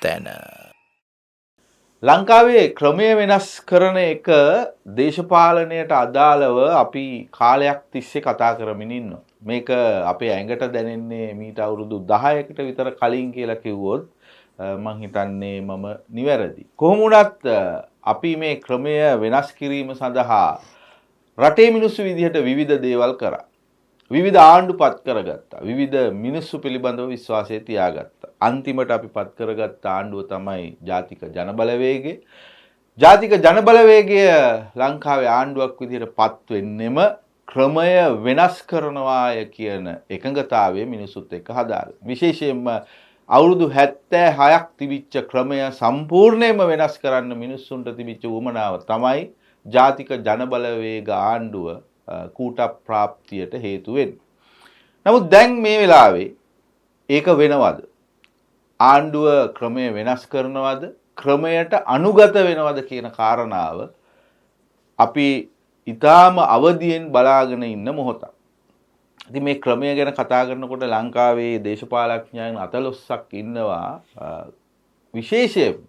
තැන. ලංකාවේ ක්‍රමය වෙනස් කරන එක දේශපාලනයට අදාළව අපි කාලයක් තිස්සේ කතා කරමින් ඉන්නවා. මේක අපේ ඇඟට දැනෙන්නේ මීට අවුරුදු 10කට විතර කලින් කියලා කිව්වොත් මං හිතන්නේ මම නිවැරදි. කොහොම වුණත් අපි මේ ක්‍රමය වෙනස් කිරීම සඳහා රටේ මිනිස්සු විදිහට විවිධ දේවල් කරා. විවිධ ආණ්ඩු පත් කරගත්තා. විවිධ මිනිස්සු පිළිබඳව විශ්වාසය තියාගත්තා. අන්තිමට අපි පත් කරගත්ත ආණ්ඩුව තමයි ජාතික ජනබලවේගය. ජාතික ජනබලවේගය ලංකාවේ ආණ්ඩුවක් විදිහට පත් වෙන්නෙම ක්‍රමය වෙනස් කරනවාය කියන එකඟතාවය මිනිසුත් එක්ක හදාගන්න. විශේෂයෙන්ම අවුරුදු 76ක් තිබිච්ච ක්‍රමය සම්පූර්ණයෙන්ම වෙනස් කරන්න මිනිස්සුන්ට තිබිච්ච උවමනාව තමයි ජාතික ජනබලවේග ආණ්ඩුව කූට ප්‍රාප්තියට හේතු වෙන්නේ. නමුත් දැන් මේ වෙලාවේ ඒක වෙනවද? ආණ්ඩුව ක්‍රමය වෙනස් කරනවද? ක්‍රමයට අනුගත වෙනවද කියන කාරණාව අපි ඊටාම අවදියෙන් බලාගෙන ඉන්න මොහොතක්. ඉතින් මේ ක්‍රමය ගැන කතා කරනකොට ලංකාවේ දේශපාලඥයන් 14ක් ඉන්නවා විශේෂයෙන්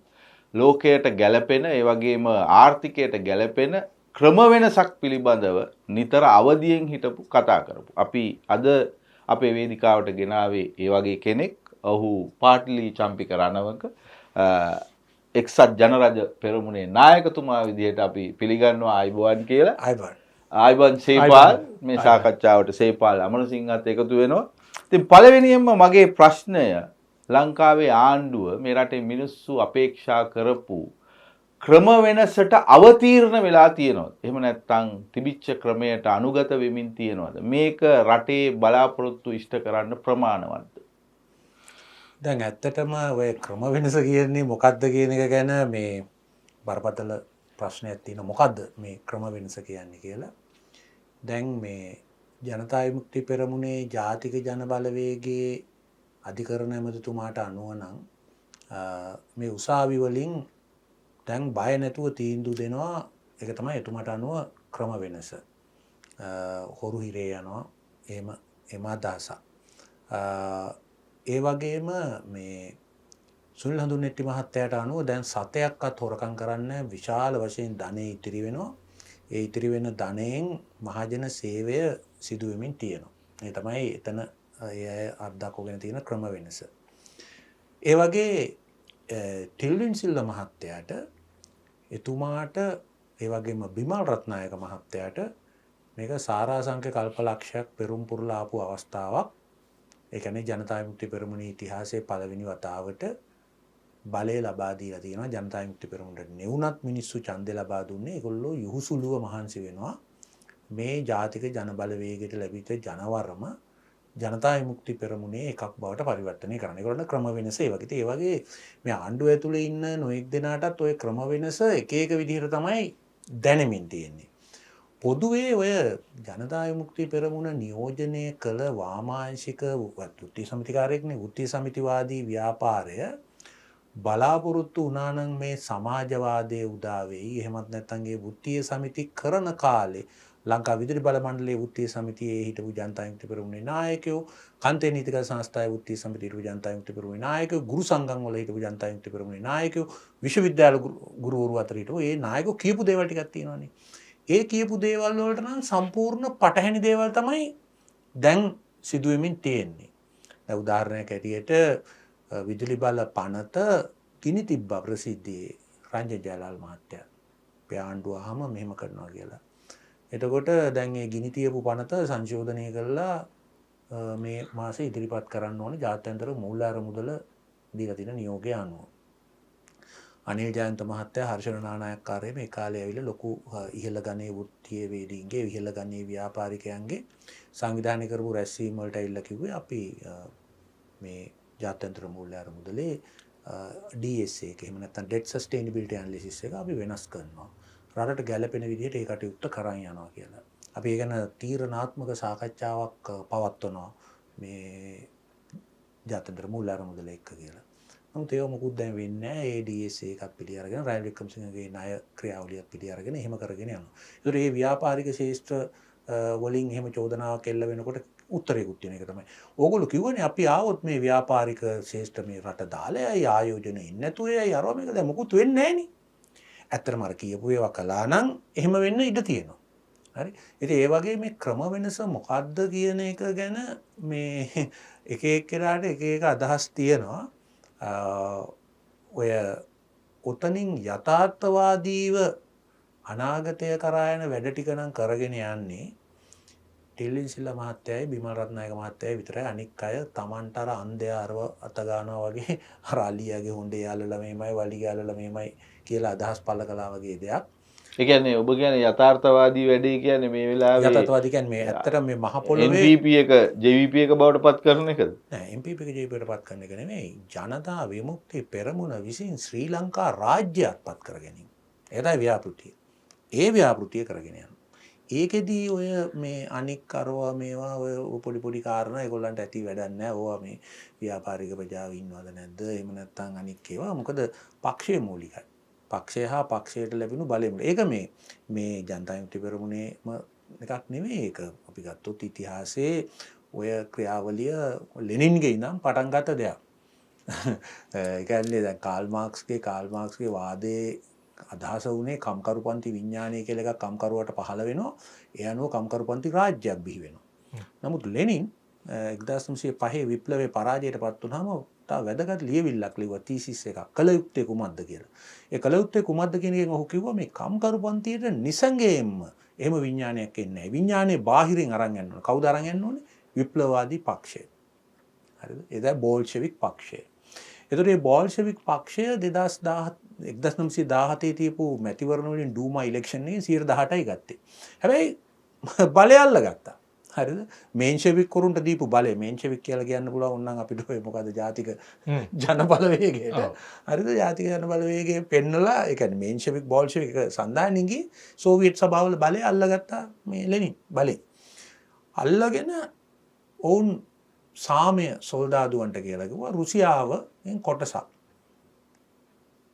ලෝකයට ගැළපෙන ඒ වගේම ආර්ථිකයට ගැළපෙන ක්‍රම වෙනසක් පිළිබඳව නිතර අවදියෙන් හිටපු කතා කරපු. අපි අද අපේ වේදිකාවට ගෙනාවේ ඒ වගේ කෙනෙක්. ඔහු පාටලි චම්පික රණවක එක්සත් ජනරජ පෙරමුණේ නායකතුමා විදිහට අපි පිළිගන්නවා ආයිබෝවන් කියලා. ආයිබෝවන් සේපාල් මේ සාකච්ඡාවට සේපාල් අමරසිංහත් එකතු වෙනවා. ඉතින් පළවෙනියෙන්ම මගේ ප්‍රශ්නය ලංකාවේ ආණ්ඩුව මේ රටේ මිනිස්සු අපේක්ෂා කරපු ක්‍රම වෙනසට අවතීර්ණ වෙලා තියෙනවද? එහෙම නැත්නම් තිබිච්ච ක්‍රමයට අනුගත වෙමින් තියෙනවද? මේක රටේ බලාපොරොත්තු ඉෂ්ට කරන්න ප්‍රමාණවත්ද? දැන් ඇත්තටම ඔය ක්‍රම වෙනස කියන්නේ මොකක්ද කියන එක ගැන මේ බරපතල ප්‍රශ්නයක් තියෙනවා. මොකද්ද මේ ක්‍රම වෙනස කියන්නේ කියලා. දැන් මේ ජනතා විමුක්ති පෙරමුණේ ජාතික ජන බලවේගයේ අධිකරණ ඇමතිතුමාට අනුව නම් මේ උසාවි වලින් දැන් බය නැතුව තීන්දුව දෙනවා. ඒක තමයි එතුමාට අනුව ක්‍රම වෙනස. හොරු හිරේ යනවා. එහෙම අදහසක්. ඒ වගේම මේ සුනිල් හඳුන්නෙට්ටි මහත්තයාට අනුව දැන් සතයක්වත් හොරකම් කරන්න විශාල වශයෙන් ධනෙ ඉතිරි වෙනවා. ඒ ඉතිරි වෙන ධනයෙන් මහජන සේවය සිදු වෙමින් තියෙනවා. මේ තමයි එතන ඒ අත්දැකගෙන තියෙන ක්‍රම වෙනස. ඒ වගේ ටිල්වින් සිල්ව මහත්තයාට එතුමාට ඒ වගේම බිමල් රත්නායක මහත්තයාට මේක සාරාංශක කල්පලක්ෂයක් පෙරම් පුරලා ආපු අවස්ථාවක්. ඒ කියන්නේ ජනතා විමුක්ති පෙරමුණේ ඉතිහාසයේ පළවෙනි වතාවට බලය ලබා දීලා තියෙනවා. ජනතා විමුක්ති පෙරමුණට නෙවුනත් මිනිස්සු ඡන්දය ලබා දුන්නේ. ඒගොල්ලෝ යහුසුලුව මහන්සි වෙනවා මේ ජාතික ජන බලවේගයට ලැබිච්ච ජනවරම ජනතා විමුක්ති පෙරමුණේ එකක් බවට පරිවර්තනය කරන්න. ඒගොල්ලන්ට ක්‍රම වෙනස ඒ වගේ. ඒ වගේ මේ ආණ්ඩුව ඇතුලේ ඉන්න නොඑක් දෙනාටත් ওই ක්‍රම වෙනස එක එක විදිහට තමයි දැනෙමින් තියෙන්නේ. පොදුවේ ඔය ජනතා විමුක්ති පෙරමුණ නියෝජනය කළ වාමාංශික වෘත්තීය සමිතිකාරයෙක්නේ වෘත්තීය සමිතිවාදී ව්‍යාපාරය බලාපොරොත්තු වුණා නම් මේ සමාජවාදයේ උදා වෙයි. එහෙමත් නැත්නම් ඒ වෘත්තීය සමිති කරන කාලේ ලංකා විදුලි බල මණ්ඩලයේ වෘත්තීය සමිතියේ හිටපු ජනතා විමුක්ති පෙරමුණේ නායකයෝ, කාන්තේ නීතිගත සංස්ථාවේ වෘත්තීය සමිතියේ හිටපු ජනතා විමුක්ති පෙරමුණේ නායකයෝ, ගුරු සංගම් වල හිටපු ජනතා විමුක්ති පෙරමුණේ නායකයෝ, විශ්වවිද්‍යාල ගුරුවරු අතර හිටපු ඒ නායකයෝ කියපු දේවල් ටිකක් තියෙනවානේ. ඒ කියපු දේවල් වලට නම් සම්පූර්ණ පටහැනි දේවල් තමයි දැන් සිදුවෙමින් තියෙන්නේ. දැන් උදාහරණයක් ඇටියට විදුලි බල පනත ගිනි තිබ්බා ප්‍රසිද්ධියේ රංජන් ජයලාල් මහත්තයා. පෑආණ්ඩුවහම මෙහෙම කරනවා කියලා. එතකොට දැන් මේ ගිනි තියපු පනත සංශෝධනය කරලා මේ මාසේ ඉදිරිපත් කරන්න ඕනේ ජාත්‍යන්තර මූල්‍ය මුදල දීලා තියෙන නියෝගය අනුව. අනිල් ජයන්ත මහත්තයා හර්ෂණ නානායක්කාරයේ මේ කාලේ ඇවිල්ලා ලොකු ඉහළ ගණයේ වෘත්තීය වේදීන්ගේ ඉහළ ගණයේ ව්‍යාපාරිකයන්ගේ සංවිධානය කරපු රැස්වීම වලට ඇවිල්ලා කිව්වේ අපි මේ ජාත්‍යන්තර මූල්‍ය මුදලේ DSA එක එහෙම නැත්නම් debt sustainability analysis එක අපි වෙනස් කරනවා. රටට ගැළපෙන විදිහට ඒ කටයුත්ත කරන් යනවා කියලා. අපි ඒ ගැන තීරණාත්මක සාකච්ඡාවක් පවත්වනවා මේ ජාත්‍යන්තර මූල්‍ය මුදල එක්ක කියලා. නමුත් ඒක මොකුත් දැන් වෙන්නේ නැහැ. ඒ DSA එකක් පිළි අරගෙන රයිල් වික්‍රමසිංහගේ ණය ක්‍රියාවලියත් පිළි අරගෙන එහෙම කරගෙන යනවා. ඒතර මේ ව්‍යාපාරික ශේෂ්ත්‍ර වලින් එහෙම චෝදනාවක් එල්ල වෙනකොට උත්තරයකුත් තියෙන එක තමයි. ඕගොල්ලෝ කිව්වනේ අපි ආවොත් මේ ව්‍යාපාරික ශේෂ්ඨ මේ රට දාලයි ආයෝජන ඉන්නේ නැතුව යයි අරව මේක දැන් මොකුත් වෙන්නේ නැහැ නේ. ඇත්තටම අර කියපු ඒවා කළා නම් එහෙම වෙන්න ඉඩ තියෙනවා. හරි. ඉතින් ඒ වගේ මේ ක්‍රම වෙනස මොකද්ද කියන එක ගැන මේ එක එක්කෙනාට එක එක අදහස් තියෙනවා. ඔය උතනින් යථාර්ථවාදීව අනාගතය කරා යන වැඩ ටික නම් කරගෙන යන්නේ ටිල්ලින් සිල්ලා මහත්තයයි බිමල් රත්නායක මහත්තයයි විතරයි. අනික් අය Tamanට අර අන්ධයා අරව අත ගන්නවා වගේ අර අලියාගේ හොඬේ යාලලා මෙහෙමයි වලිග යාලලා මෙහෙමයි කියලා අදහස් පළ කළා වගේ දෙයක්. ඒ කියන්නේ ඔබ කියන්නේ යථාර්ථවාදී වැඩේ කියන්නේ මේ වෙලාවේ යථාර්ථවාදී කියන්නේ මේ ඇත්තට මේ මහ පොළොවේ NPP එක JVP එක බවට පත් කරන එකද? නෑ MPP එක JVP පත් කරන එක නෙමෙයි. ජනතා විමුක්ති පෙරමුණ විසින් ශ්‍රී ලංකා රාජ්‍යයක් පත් කර ගැනීම. ඒකයි ව්‍යාපෘතිය. ඒ ව්‍යාපෘතිය කරගෙන යනවා. ඒකෙදී ඔය මේ අනික් කරවා මේවා ඔය පොඩි පොඩි කාරණා ඒගොල්ලන්ට ඇති වැඩක් නැහැ. ඕවා මේ ව්‍යාපාරික ප්‍රජාව ඉන්නවද නැද්ද? එහෙම නැත්නම් අනික් ඒවා මොකද පක්ෂයේ මූලිකයි. පක්ෂය හා පක්ෂයට ලැබුණු බලය. ඒක මේ ජනතා විමුක්ති පෙරමුණේම එකක් නෙමෙයි. ඒක අපි ගත්තොත් ඉතිහාසයේ ඔය ක්‍රියාවලිය ලෙනින්ගේ ඉඳන් පටන් ගත්ත දෙයක්. ඒ කියන්නේ දැන් කාල් මාක්ස්ගේ වාදයේ අදහස වුණේ කම්කරුපන්ති විඥානය කියලා එකක් කම්කරුවට පහළ වෙනවා. ඒ අනුව කම්කරුපන්ති රාජ්‍යයක් බිහි වෙනවා. නමුත් ලෙනින් 1905 විප්ලවයේ පරාජයට පත් වුණාම තා වැදගත් ලියවිල්ලක් ලිව්වා තීසිස් එකක්. කල යුත්තේ කුමක්ද කියලා. ඒ කල යුත්තේ කුමක්ද කියන එකෙන් ඔහු කිව්වා මේ කම්කරුපන්තියට නිසංගයෙන්ම එහෙම විඥානයක් එන්නේ නැහැ. විඥානේ බාහිරින් අරන් යන්න ඕනේ. කවුද අරන් යන්න ඕනේ? විප්ලවවාදී පක්ෂය. හරිද? ඒදා බෝල්ෂෙවික් පක්ෂය. එතකොට මේ බෝල්ෂෙවික් පක්ෂය 1917 තියපු මැතිවරණ වලින් ඩූමා ඉලෙක්ෂන් එකේ 18%යි ගත්තේ. හැබැයි බලය අල්ලගත්තා. හරිද? මේන්ෂෙවික් කරුන්ට දීපු බලය මේන්ෂෙවික් කියලා කියන්න පුළුවන් ඕනනම් අපිට ඔය මොකද ජාතික ජන බලවේගයට. හරිද? ජාතික ජන බලවේගයේ පෙන්නලා ඒ කියන්නේ මේන්ෂෙවික් බෝල්ෂෙවික් සන්දානින්ගේ සෝවියට් සභාවල බලය අල්ලගත්තා මේ ලෙනින් බලය. අල්ලගෙන ඔවුන් සාමය සොල්දාදුවන්ට කියලා කිව්වා රුසියාවෙන් කොටසක්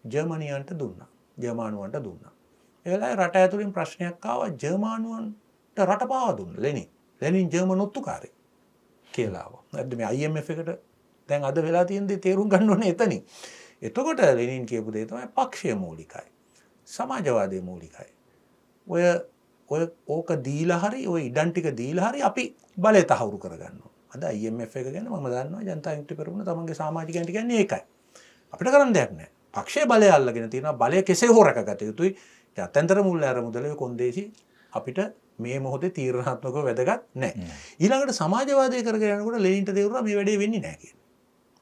ජර්මනියන්ට දුන්නා. ජර්මානුවන්ට දුන්නා. ඒ වෙලාවේ රට ඇතුලින් ප්‍රශ්නයක් ආවා ජර්මානුවන්ට රට පාවා දුන්නා ලෙනින්. ලෙනින් ජර්මන් ඔත්තුකාරයෙක් කියලා ආවා. නැත්නම් මේ IMF එකට දැන් අද වෙලා තියෙන දේ තේරුම් ගන්න ඕනේ එතනින්. එතකොට ලෙනින් කියපු දේ තමයි පක්ෂය මූලිකයි. සමාජවාදයේ මූලිකයි. ඔය ඕක දීලා හරි ඔය ඉඩම් ටික දීලා හරි අපි බලය තහවුරු කරගන්නවා. අද IMF එක ගැන මම දන්නවා ජනතා විමුක්ති පෙරමුණ තමන්ගේ සමාජිකයන්ට කියන්නේ ඒකයි. අපිට කරන්න දෙයක් නැහැ. පක්ෂයේ බලය අල්ලගෙන තියෙනවා. බලය කෙසේ හෝ රැකගත යුතුයි. ජාත්‍යන්තර මුල්‍ය අරමුදලේ කොන්දේසි අපිට මේ මොහොතේ තීරණාත්මකව වැදගත් නැහැ. ඊළඟට සමාජවාදය කරගෙන යනකොට ලෙනින්ට තේරුණා මේ වැඩේ වෙන්නේ නැහැ කියලා.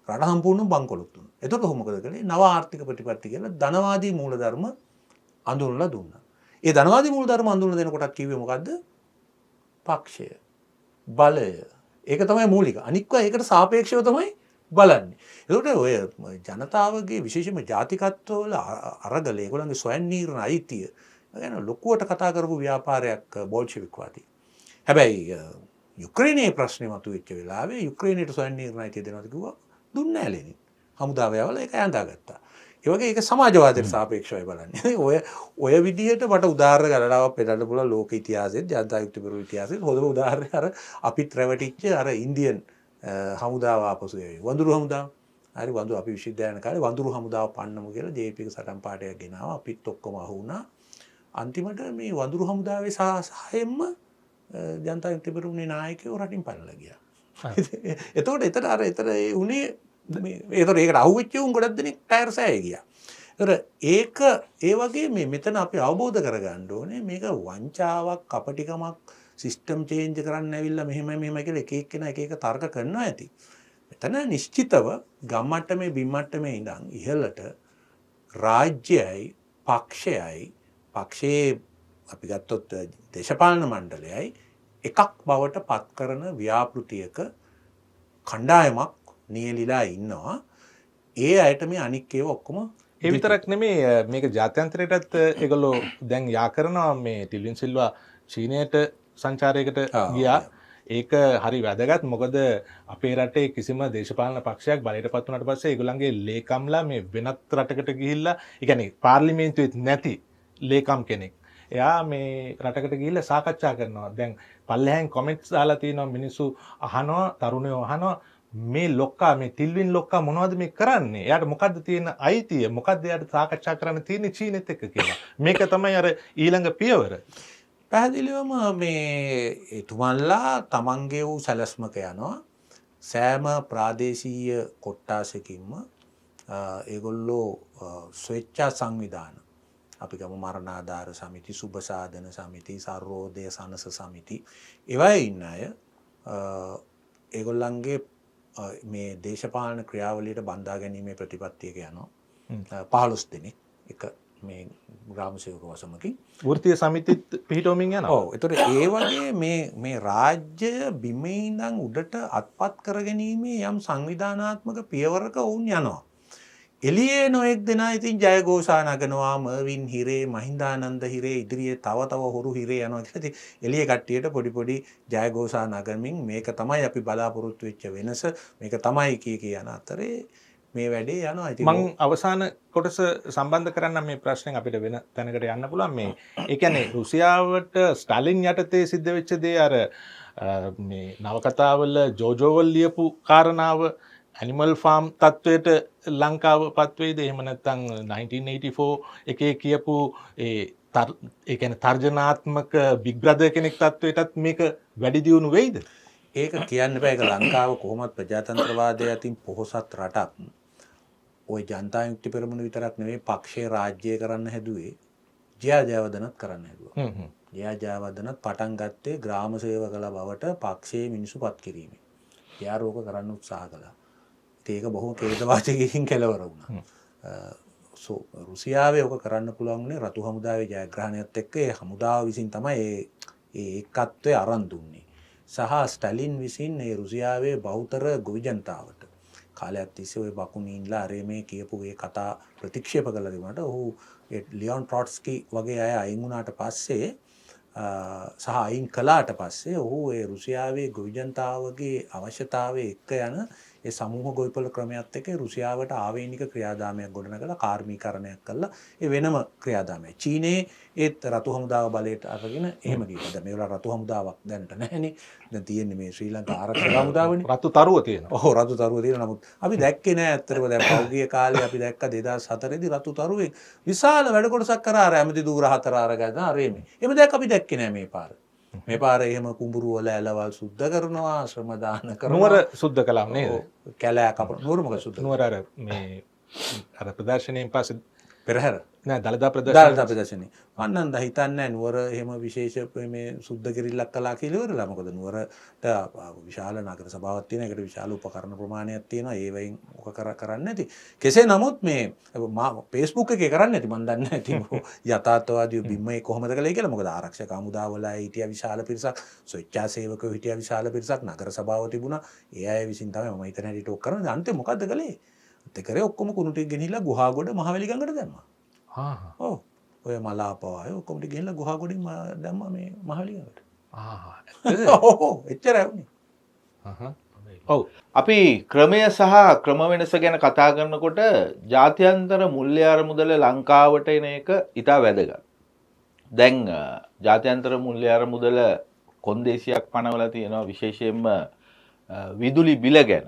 රට සම්පූර්ණයෙන් බංකොලොත් වුණා. එතකොට ඔහු මොකද කළේ? නව ආර්ථික ප්‍රතිපත්ති කියලා ධනවාදී මූලධර්ම අඳුනලා දුන්නා. ඒ ධනවාදී මූලධර්ම අඳුනලා දෙනකොටත් කිව්වේ මොකද්ද? පක්ෂය, බලය. ඒක තමයි මූලික. අනික්ව ඒකට සාපේක්ෂව තමයි බලන්නේ. ඒකට ඔය ජනතාවගේ විශේෂයෙන්ම ජාතිකත්වවල අරගල ඒගොල්ලන්ගේ ස්වයං නීරණ අයිතිය ගැන ලොකුවට කතා කරපු ව්‍යාපාරයක් බෝල්ෂෙවික්වාදී. හැබැයි යුක්‍රේනයේ ප්‍රශ්නේ මතුවෙච්ච වෙලාවේ යුක්‍රේනයට ස්වයං නීරණ අයිතිය දෙනවද කිව්වා දුන්නේ නැහැ ලෙනින්. හමුදාව යවලා ඒක ඇඳාගත්තා. ඒ වගේ ඒක සමාජවාදයට සාපේක්ෂවයි බලන්නේ. ඔය විදිහට මට උදාහරණ ගණනාවක් පෙන්නන්න පුළුවන් ලෝක ඉතිහාසෙත් ජනතා විමුක්ති පෙරමුණ ඉතිහාසෙත් හොඳම උදාහරණය අර අපිත් රැවටිච්ච අර ඉන්දියන් හමුදාව ආපසු එයි. වඳුරු හමුදාව. හරි වඳුරු අපි විශ්වවිද්‍යාලේ කාලේ වඳුරු හමුදාව පන්නමු කියලා JP එක සටන් පාඩයක් ගෙනාවා. අපිත් ඔක්කොම අහු වුණා. අන්තිමට මේ වඳුරු හමුදාවේ සහයෙන්ම ජනතා විමුක්ති පෙරමුණේ නායකයෝ රටින් පන්නලා ගියා. එතකොට එතන උනේ ඒකට අහුවෙච්ච උන් ගොඩක් දෙනෙක් ටයර් සෑය ගියා. ඒක ඒ වගේ මෙතන අපි අවබෝධ කරගන්න ඕනේ මේක වංචාවක් කපටිකමක් සිස්ටම් චේන්ජ් කරන්න ඇවිල්ලා මෙහෙම කියලා එක එක්කෙනා එක එක තර්ක කරනවා ඇති. මෙතන නිශ්චිතව ගම්මට්ටමේ බිම්මට්ටමේ ඉඳන් ඉහළට රාජ්‍යයයි පක්ෂයේ අපි ගත්තොත් දේශපාලන මණ්ඩලයයි එකක් බවට පත් කරන ව්‍යාපෘතියක කණ්ඩායමක් නියැලිලා ඉන්නවා. ඒ අයට මේ අනික් ඒවා ඔක්කොම ඒ විතරක් නෙමෙයි මේක ජාත්‍යන්තරයටත් ඒගොල්ලෝ දැන් යා කරනවා මේ ටිල්වින් සිල්වා චීනයට සංචාරයකට ගියා. ඒක හරි වැදගත්. මොකද අපේ රටේ කිසිම දේශපාලන පක්ෂයක් බලයට පත් වුණාට පස්සේ ඒගොල්ලන්ගේ ලේකම්ලා මේ වෙනත් රටකට ගිහිල්ලා ඒ කියන්නේ පාර්ලිමේන්තුවේ නැති ලේකම් කෙනෙක්. එයා මේ රටකට ගිහිල්ලා සාකච්ඡා කරනවා. දැන් පල්ලෙහැන් කොමෙන්ට්ස් දාලා තියෙනවා මිනිස්සු අහනවා තරුණයෝ අහනවා මේ ලොක්කා මේ ටිල්වින් ලොක්කා මොනවද මේ කරන්නේ? එයාට මොකද්ද තියෙන අයිතිය? මොකද්ද එයාට සාකච්ඡා කරන්න තියෙන්නේ චීනෙත් එක්ක කියලා. මේක තමයි අර ඊළඟ පියවර. පැහැදිලිවම මේ එතුමන්ලා තමන්ගේ වූ සැලැස්මක යනවා. සෑම ප්‍රාදේශීය කොට්ටාසකින්ම ඒගොල්ලෝ ස්වේච්ඡා සංවිධාන අපි ගමු මරණාධාර සමිති, සුබසාධන සමිති, සර්වෝදය සනස සමිති ඒවා ඉන්න අය ඒගොල්ලන්ගේ මේ දේශපාලන ක්‍රියාවලියට බඳා ගැනීමේ ප්‍රතිපත්තියක යනවා 15 දෙනෙක් එක මේ ග්‍රාම සේවක වසමකින් වෘත්තීය සමිතිත් පිහිටවමින් යනවා. ඔව්. ඒතර ඒ වගේ මේ රාජ්‍ය බිමේ ඉඳන් උඩට අත්පත් කරගැනීමේ යම් සංවිධානාත්මක පියවරක වුන් යනවා. එළියේ නොඑක් දෙනා ඉතින් ජයഘോഷා නගනවා, මර්වින් හිරේ, මහින්දානන්ද හිරේ ඉදිරියේ තව හොරු හිරේ යනවා කියලා. ඉතින් එළියේ කට්ටියට පොඩි ජයഘോഷා නගමින් මේක තමයි අපි බලාපොරොත්තු වෙච්ච වෙනස, මේක තමයි කී යන අතරේ මේ වැඩේ යනවා. ඉතින් මං අවසාන කොටස සම්බන්ධ කරන්න මේ ප්‍රශ්නෙන් අපිට වෙන තැනකට යන්න පුළුවන්. මේ ඒ කියන්නේ රුසියාවට ස්ටාලින් යටතේ සිද්ධ වෙච්ච දේ අර මේ නවකතාවල ජෝජෝවල් ලියපු කාරණාව ඇනිමල් ෆාම් තත්වයට ලංකාව පත් වේද? එහෙම නැත්නම් 1984 එකේ කියපු ඒ කියන්නේ තර්ජනාත්මක බිග් බ්‍රදර් කෙනෙක් තත්වයටත් මේක වැඩි දියුණු වෙයිද? ඒක කියන්න බෑ. ඒක ලංකාව කොහොමත් ප්‍රජාතන්ත්‍රවාදය අතින් පොහොසත් රටක්. ওই ජනතා යුක්ති පෙරමුණ විතරක් නෙවෙයි පක්ෂේ රාජ්‍ය කරන්න හැදුවේ. ජයජයවදනත් කරන්න හැදුවා. ජයජයවදනත් පටන් ගත්තේ ග්‍රාම සේවකලා බවට පක්ෂයේ මිනිසු පත් කිරීමෙන්. එයා රෝග කරන්න උත්සාහ කළා. ඒක බොහොම ඛේදවාචකකින් කෙලවර වුණා. රුසියාවේ ඔක කරන්න පුළුවන් වුණේ රතු හමුදාවේ ජයග්‍රහණයත් එක්ක ඒ හමුදාව විසින් තමයි ඒ ඒකත්වය අරන් දුන්නේ. සහ ස්ටලින් විසින් ඒ රුසියාවේ බහුතර ගොවි ජනතාවට කාලයක් තිස්සේ ওই බකුණීන්ලා අර මේ කියපු ඒ කතා ප්‍රතික්ෂේප කළා දුන්නාට ඔහු ලියොන් ට්‍රොට්ස්කි වගේ අය අයින් වුණාට පස්සේ සහ අයින් කළාට පස්සේ ඔහු ඒ රුසියාවේ ගොවි ජනතාවගේ අවශ්‍යතාවය එක්ක යන ඒ සමූහ ගොවිපළ ක්‍රමයක් එක්ක රුසියාවට ආවේනික ක්‍රියාදාමයක් ගොඩනගලා කාර්මීකරණයක් කළා. ඒ වෙනම ක්‍රියාදාමයක්. චීනයේ ඒත් රතු හමුදාව බලයට අරගෙන එහෙම ගියා. දැන් මේවල රතු හමුදාවක් දැනට නැහැනේ. දැන් තියෙන්නේ මේ ශ්‍රී ලංකා ආරක්ෂක හමුදාවනේ. රතු තරුව තියෙනවා. ඔව් රතු තරුව තියෙනවා. නමුත් අපි දැක්කේ නෑ ඇත්තටම. දැන් පෞගිය කාලේ අපි දැක්ක 2004 දී රතු තරුවේ විශාල වැඩ කොටසක් කරා අර ඇමති දූර 4 අරගෙන අරේමේ. එහෙම දැක්ක අපි දැක්කේ නෑ මේ පාර. මේ පාර එහෙම කුඹුරු වල ඇලවල් සුද්ධ කරනවා, ශ්‍රම දාන කරනවා. නුවර සුද්ධ කළා නේද? කැලෑ කපන නුවර මොකද සුද්ධ? නුවර අර මේ අර ප්‍රදර්ශනයෙන් පස්සේ පෙරහැර නෑ දළදා ප්‍රදර්ශනයේ මන්නන්ද හිතන්නේ නුවර එහෙම විශේෂ මේ සුද්ධ කිරිල්ලක් කළා කියලා ඉවරලා. මොකද නුවරට විශාල නගර සභාවක් තියෙන, ඒකට විශාල උපකරණ ප්‍රමාණයක් තියෙනවා. ඒ වයින් ඔක කරන්නේ නැති. කෙසේ නමුත් මේ Facebook එකේ කරන්නේ නැති මන් දන්නේ නැති යථාර්ථවාදී බිම්මේ කොහොමද කළේ කියලා. මොකද ආරක්ෂක හමුදාවල හිටියා විශාල පිරිසක්, ස්වේච්ඡාසේවකයෝ හිටියා විශාල පිරිසක්, නගර සභාව තිබුණා. ඒ අය විසින් තමයි මම හිතන හැටියට ඔක් කරන්නේ. අන්තිම මොකද්ද කළේ? දෙකරේ ඔක්කොම කුණු ටික ගෙනහිලා ගුහාගොඩ මහවැලි ගඟට දැම්මා. ඔව්. ඔය මලාපවාය ඔක්කොම ටික ගෙනහිලා ගුහාගොඩින් දැම්මා මේ මහවැලි ගඟට. ඔව් එච්චරයි වුනේ. ඔව්. අපි ක්‍රමය සහ ක්‍රම වෙනස ගැන කතා කරනකොට ජාත්‍යන්තර මුල්‍ය අරමුදල ලංකාවට එන එක ඉතා වැදගත්. දැන් ජාත්‍යන්තර මුල්‍ය අරමුදල කොන්දේසියක් පනවලා තියෙනවා විශේෂයෙන්ම විදුලි බිල ගැන.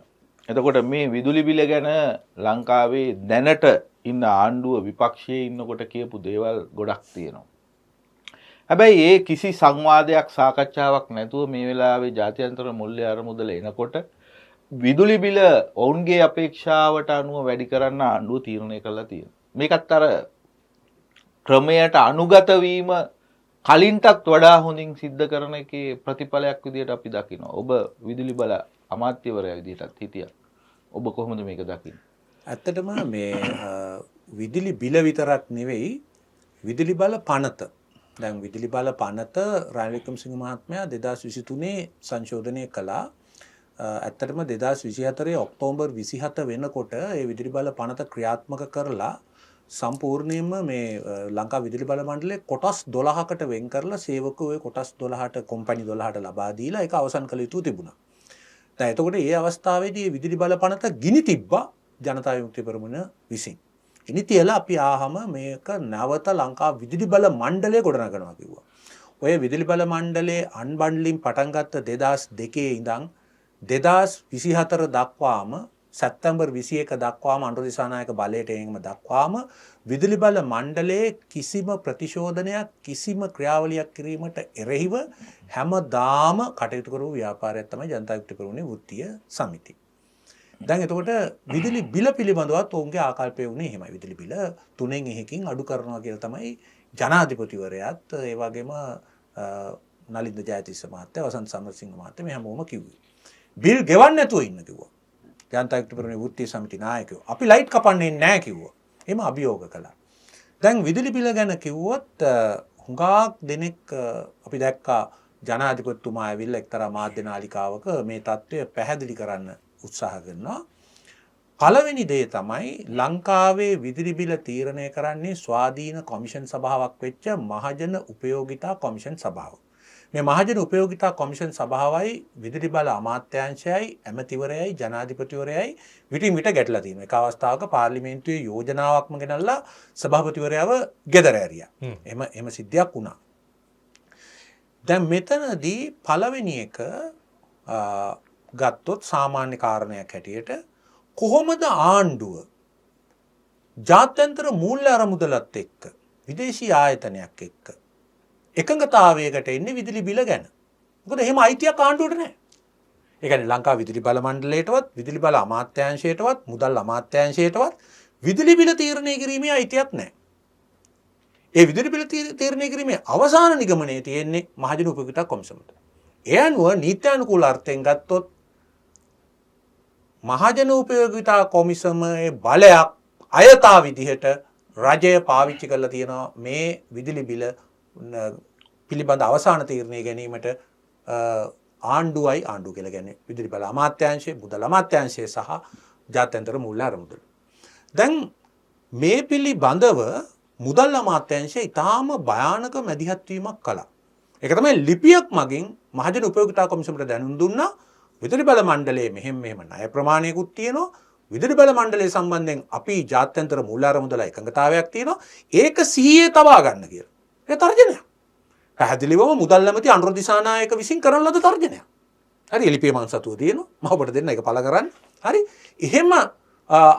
එතකොට මේ විදුලි බිල ගැන ලංකාවේ දැනට ඉන්න ආණ්ඩුව විපක්ෂයේ ඉන්නකොට කියපු දේවල් ගොඩක් තියෙනවා. හැබැයි ඒ කිසි සංවාදයක් සාකච්ඡාවක් නැතුව මේ වෙලාවේ ජාත්‍යන්තර මුල්‍ය අරමුදල එනකොට විදුලි බිල ඔවුන්ගේ අපේක්ෂාවට අනුව වැඩි කරන්න ආණ්ඩුව තීරණය කළා තියෙනවා. මේකත් අර ක්‍රමයට අනුගත වීම කලින්ටත් වඩා හොඳින් සිද්ධ කරන එකේ ප්‍රතිඵලයක් විදිහට අපි දකිනවා. ඔබ විදුලි බල අමාත්‍යවරයා විදිහටත් හිටියා. ඔබ කොහොමද මේක දකින්නේ? ඇත්තටම මේ විදුලි බිල විතරක් නෙවෙයි විදුලි බල පනත. දැන් විදුලි බල පනත රනිල් වික්‍රමසිංහ මහත්මයා 2023 සංශෝධනය කළා. ඇත්තටම 2024 ඔක්තෝබර් 27 වෙනකොට ඒ විදුලි බල පනත ක්‍රියාත්මක කරලා සම්පූර්ණයෙන්ම මේ ලංකා විදුලි බල මණ්ඩලයේ කොටස් 12කට වෙන් කරලා සේවකයෝ කොටස් 12ට කොම්පැනි 12ට ලබා දීලා ඒක අවසන් කළ යුතු තිබුණා. දැන් එතකොට මේ අවස්ථාවේදී විදුලි බල පනත ගිනි තිබ්බා ජනතා විමුක්ති පෙරමුණ විසින්. ඉනි තියලා අපි ආහම මේක නැවත ලංකා විදුලි බල මණ්ඩලය ගොඩනගනවා කිව්වා. ඔය විදුලි බල මණ්ඩලයේ අන්බන්ඩලින් පටන් ගත්ත 2002 ඉඳන් 2024 දක්වාම සැප්තැම්බර් 21 දක්වාම අනුර දිසානායක බලයට එීම දක්වාම විදුලි බල මණ්ඩලයේ කිසිම ප්‍රතිශෝධනයක් කිසිම ක්‍රියාවලියක් කිරීමට එරෙහිව හැමදාම කටයුතු කරපු ව්‍යාපාරයක් තමයි ජනතා විමුක්ති පෙරමුණේ වෘත්තීය සමිතිය. දැන් එතකොට විදුලි බිල පිළිබඳවත් ඔවුන්ගේ ආකල්පය වුණේ එහෙමයි. විදුලි බිල 3න් 1කින් අඩු කරනවා කියලා තමයි ජනාධිපතිවරයාත් ඒ වගේම නලින්ද ජයතිස්ස මහත්තයා වසන්ත සමරසිංහ මහත්තයා මේ හැමෝම කිව්වේ. බිල් ගෙවන්න නැතුව ඉන්න කිව්වා. ජනතා විමුක්ති පෙරමුණේ වෘත්තීය සමිති නායකයෝ. අපි ලයිට් කපන්නේ නැහැ කිව්වා. එහෙම අභියෝග කළා. දැන් විදුලි බිල ගැන කිව්වොත් හුඟක් දෙනෙක් අපි දැක්කා ජනාධිපතිතුමා ඇවිල්ලා එක්තරා මාධ්‍ය නාලිකාවක මේ තත්ත්වය පැහැදිලි කරන්න උත්සාහ කරනවා. පළවෙනි දේ තමයි ලංකාවේ විදුලි බිල තීරණය කරන්නේ ස්වාධීන කොමිෂන් සභාවක් වෙච්ච මහජන උපයෝගිතා කොමිෂන් සභාව. මේ මහජන උපයෝගිතා කොමිෂන් සභාවයි විදුලි බල අමාත්‍යාංශයයි ඇමතිවරයයි ජනාධිපතිවරයයි විටින් විට ගැටලා තියෙනවා. එක අවස්ථාවක පාර්ලිමේන්තුවේ යෝජනාවක්ම ගෙනල්ලා සභාපතිවරයාව ගෙදර ඇරියා. එහෙම සිද්ධියක් වුණා. දැන් මෙතනදී පළවෙනි එක ගත්තොත් සාමාන්‍ය කාරණයක් හැටියට කොහොමද ආණ්ඩුව ජාත්‍යන්තර මූල්‍ය අරමුදලත් එක්ක විදේශී ආයතනයක් එක්ක එකඟතාවයකට එන්නේ විදුලි බිල ගැන. මොකද එහෙම අයිතියක් ආණ්ඩුවට නැහැ. ඒ කියන්නේ ලංකා විදුලි බල මණ්ඩලයටවත් විදුලි බල අමාත්‍යාංශයටවත් මුදල් අමාත්‍යාංශයටවත් විදුලි බිල තීරණය කිරීමේ අයිතියක් නැහැ. ඒ විදුලි බිල තීරණය කිරීමේ අවසාන නිගමනයේ තියෙන්නේ මහජන උපයෝගිතා කොමිසමට. ඒ අනුව නීත්‍යානුකූල අර්ථයෙන් ගත්තොත් මහජන උපයෝගිතා කොමිසමේ බලයක් අයථා විදිහට රජය පාවිච්චි කරලා තියෙනවා මේ විදුලි බිල පිළිබඳ අවසාන තීරණය ගැනීමට ආණ්ඩුවයි ආණ්ඩුව කියලා කියන්නේ විදුලි බල අමාත්‍යාංශය මුදල් අමාත්‍යාංශය සහ ජාත්‍යන්තර මූල්‍ය අරමුදල. දැන් මේ පිළිබඳව මුදල් අමාත්‍යාංශය ඉතාම භයානක මැදිහත් වීමක් කළා. ඒක තමයි ලිපියක් මගින් මහජන උපයෝගිතා කොමිසමට දැනුම් දුන්නා. විදුලි බල මණ්ඩලයේ මෙහෙම ණය ප්‍රමාණයකුත් තියෙනවා. විදුලි බල මණ්ඩලය සම්බන්ධයෙන් අපි ජාත්‍යන්තර මූල්‍ය අරමුදල එකඟතාවයක් තියෙනවා. ඒක සිහියේ තබා ගන්න කියලා. ඒ තර්ජනයක්. පැහැදිලිවම මුදල් ඇමති අනුර දිසානායක විසින් කරන ලද තර්ජනයක්. හරි එලිපේ මං සතුව තියෙනවා. මම ඔබට දෙන්න ඒක පළ කරන්න. හරි. එහෙම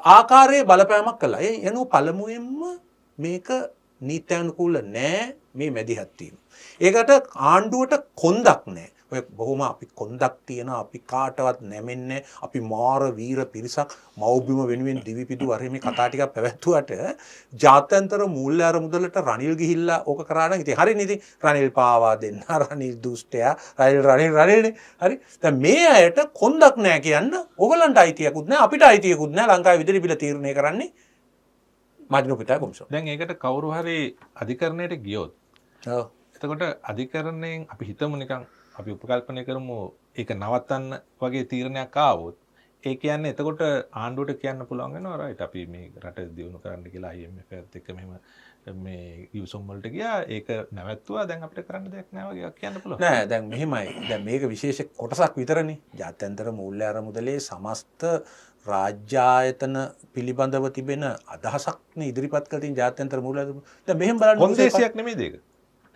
ආකාරයේ බලපෑමක් කළා. ඒ එනු පළමුවෙන්ම මේක නීත්‍යානුකූල නෑ මේ මැදිහත් වීම. ඒකට ආණ්ඩුවට කොන්දක් නෑ. ඔය බොහොම අපි කොන්දක් තියෙනවා අපි කාටවත් නැමෙන්නේ අපි මාර වීර පිරිසක් මව්බිම වෙනුවෙන් දිවිපිදු වරේ මේ කතා ටිකක් පැවැත්වුවට ජාත්‍යන්තර මූල්‍ය අරමුදලට රනිල් ගිහිල්ලා ඕක කරා නම් ඉතින් හරිනේ ඉතින් රනිල් පාවා දෙන්න රනිල් දුෂ්ටයා රනිල්නේ හරි දැන් මේ අයට කොන්දක් නෑ කියන්න ඕගලන්ට අයිතියකුත් නෑ අපිට අයිතියකුත් නෑ ලංකාවේ විදුලි බිල තීරණය කරන්නේ මහජන උපයෝගිතා කොමිසම. දැන් ඒකට කවුරු හරි අධිකරණයට ගියොත් එතකොට අධිකරණයෙන් අපි හිතමු නිකන් අපි උපකල්පනය කරමු ඒක නවත්තන්න වගේ තීරණයක් ආවොත් ඒ කියන්නේ එතකොට ආණ්ඩුවට කියන්න පුළුවන් වෙනවා රයිට් අපි මේ රට දියුණු කරන්න කියලා IMF එකත් එක්ක මෙහෙම මේ යුසොම් වලට ගියා ඒක නැවැත්තුවා දැන් අපිට කරන්න දෙයක් නැහැ වගේ කියන්න පුළුවන් නෑ දැන් මෙහෙමයි දැන් මේක විශේෂ කොටසක් විතරනේ ජාත්‍යන්තර මූල්‍ය අරමුදලේ සමස්ත රාජ්‍ය ආයතන පිළිබඳව තිබෙන අදහසක් නේ ඉදිරිපත් කළ තියෙන ජාත්‍යන්තර මූල්‍ය දැන් මෙහෙම බලන්න කොන්දේසියක් නෙමෙයිද ඒක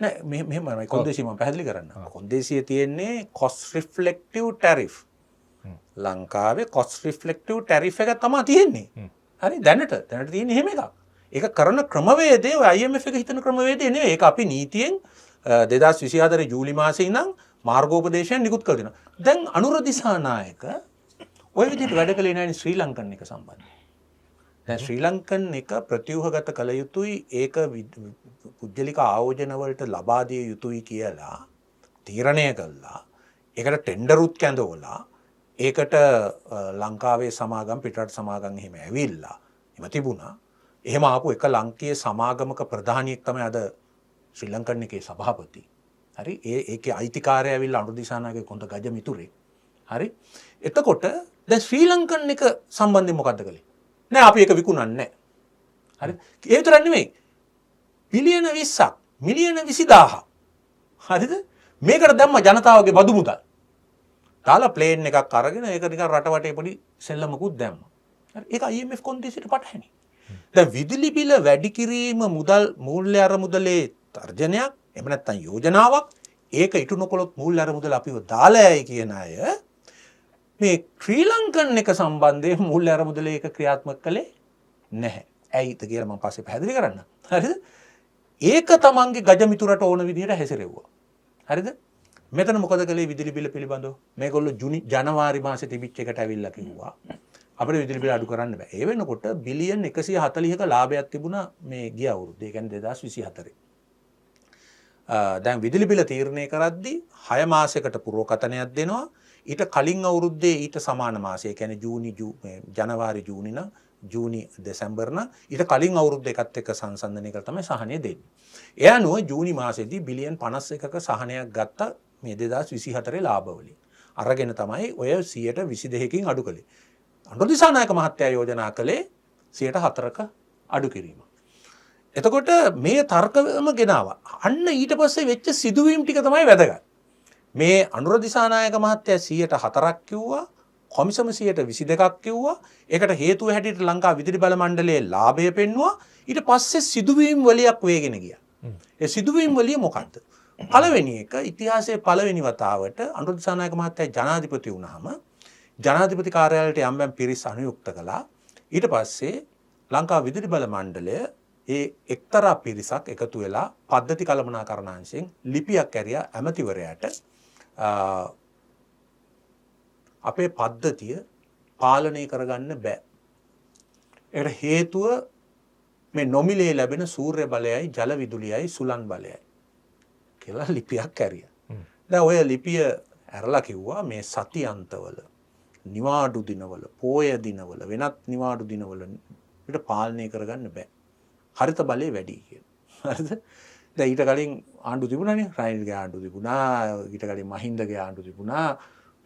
නෑ මෙහෙමයි කොන්දේසිය මම පැහැදිලි කරන්න. කොන්දේසිය තියෙන්නේ cost reflective tariff. ලංකාවේ cost reflective tariff එක තමයි තියෙන්නේ. හරි දැනට තියෙන්නේ එහෙම එකක්. ඒක කරන ක්‍රමවේදය ඔය IMF එක හිතන ක්‍රමවේදය නෙවෙයි. ඒක අපි නීතියෙන් 2024 ජූලි මාසයේ ඉඳන් මාර්ගෝපදේශයෙන් නිකුත් කළ දෙනවා. දැන් අනුර දිසානායක ඔය විදිහට වැඩ කළේ නැහැ ශ්‍රී ලංකන් එක සම්බන්ධයෙන්. දැන් ශ්‍රී ලංකන් එක ප්‍රතිව්‍යුහගත කළ යුතුයි ඒක පුද්ගලික ආයෝජන වලට ලබා දිය යුතුයි කියලා තීරණය කළා. ඒකට ටෙන්ඩරුත් කැඳවලා ඒකට ලංකාවේ සමාගම් පිටරට සමාගම් එහෙම ඇවිල්ලා එහෙම තිබුණා. එහෙම ආපු එක ලංකීය සමාගමක ප්‍රධානියෙක් තමයි අද ශ්‍රී ලංකන් එකේ සභාපති. හරි ඒකේ අයිතිකාරය ඇවිල්ලා අනුර දිසානායකගේ කොන්ද ගජ මිතුරේ. හරි එතකොට දැන් ශ්‍රී ලංකන් එක සම්බන්ධයෙන් මොකද්ද කළේ? නෑ අපි ඒක විකුණන්නේ නෑ. හරි ඒ විතරක් නෙමෙයි බිලියන 20ක් මිලියන 20000ක් හරිද මේකට දැම්ම ජනතාවගේ බදු මුදල් දාලා ප්ලේන් එකක් අරගෙන ඒක නිකන් රට වටේ පොඩි සෙල්ලමකුත් දැම්මා. හරි ඒක IMF කොන්දේසියට පටහැනි. දැන් විදුලි බිල වැඩි කිරීම මුදල් මූල්‍ය අරමුදලේ තර්ජනයක් එහෙම නැත්නම් යෝජනාවක් ඒක ඉටු නොකළොත් මූල්‍ය අරමුදල අපිව දාලා යයි කියන අය මේ ශ්‍රී ලංකන් එක සම්බන්ධයෙන් මූල්‍ය අරමුදල ඒක ක්‍රියාත්මක කළේ නැහැ. ඇයිද කියලා මම පස්සේ පැහැදිලි කරන්නම්. හරිද? ඒක තමන්ගේ ගජමිතුරට ඕන විදිහට හැසිරෙව්වා. හරිද? මෙතන මොකද කළේ විදුලි බිල පිළිබඳව? මේගොල්ලෝ ජනවාරි මාසේ තිබිච්ච එකට ඇවිල්ලා කිව්වා අපිට විදුලි බිල අඩු කරන්න බෑ. ඒ වෙනකොට බිලියන් 140ක ලාභයක් තිබුණා මේ ගිය අවුරුද්දේ. ඒ කියන්නේ 2024. දැන් විදුලි බිල තීරණය කරද්දී 6 මාසයකට පුරවකතනයක් දෙනවා. ඊට කලින් අවුරුද්දේ ඊට සමාන මාසය. ඒ කියන්නේ ජනවාරි ජූනි දෙසැම්බර් ඊට කලින් අවුරුද්ද එකත් එක්ක සංසන්දනය කරලා තමයි සහනය දෙන්නේ. ඒ අනුව ජූනි මාසෙදී බිලියන් 51ක සහනයක් ගත්ත මේ 2024 ලාභවලින්. අරගෙන තමයි ඔය 122කින් අඩු කළේ. අනුර දිසානායක මහත්තයා යෝජනා කළේ 4%ක අඩු කිරීම. එතකොට මේ තර්කම ගෙනාවා. අන්න ඊට පස්සේ වෙච්ච සිදුවීම් ටික තමයි වැදගත්. මේ අනුර දිසානායක මහත්තයා 4%ක් කිව්වා. කොමිසම 22ක් කිව්වා. ඒකට හේතුව හැටියට ලංකා විදුලි බල මණ්ඩලයේ ලාභය පෙන්වුවා. ඊට පස්සේ සිදුවීම් වලියක් වේගෙන ගියා. ඒ සිදුවීම් වලිය මොකක්ද? පළවෙනි එක ඉතිහාසයේ පළවෙනි වතාවට අනුර දිසානායක මහත්තයා ජනාධිපති වුණාම ජනාධිපති කාර්යාලයට යම් පිරිස් අනුයුක්ත කළා. ඊට පස්සේ ලංකා විදුලි බල මණ්ඩලය ඒ එක්තරා පිරිසක් එකතු වෙලා පද්ධති කළමනාකරණාංශයෙන් ලිපියක් ඇරියා ඇමතිවරයාට අපේ පද්ධතිය පාලනය කරගන්න බෑ. ඒකට හේතුව මේ නොමිලේ ලැබෙන සූර්ය බලයයි ජල විදුලියයි සුළං බලයයි කියලා ලිපියක් ඇරියා. දැන් ඔය ලිපිය ඇරලා කිව්වා මේ සති අන්තවල නිවාඩු දිනවල පෝය දිනවල වෙනත් නිවාඩු දිනවල අපිට පාලනය කරගන්න බෑ. හරිත බලය වැඩි කියලා. හරිද? දැන් ඊට කලින් ආණ්ඩු තිබුණානේ. රනිල්ගේ ආණ්ඩු තිබුණා. ඊට කලින් මහින්දගේ ආණ්ඩු තිබුණා.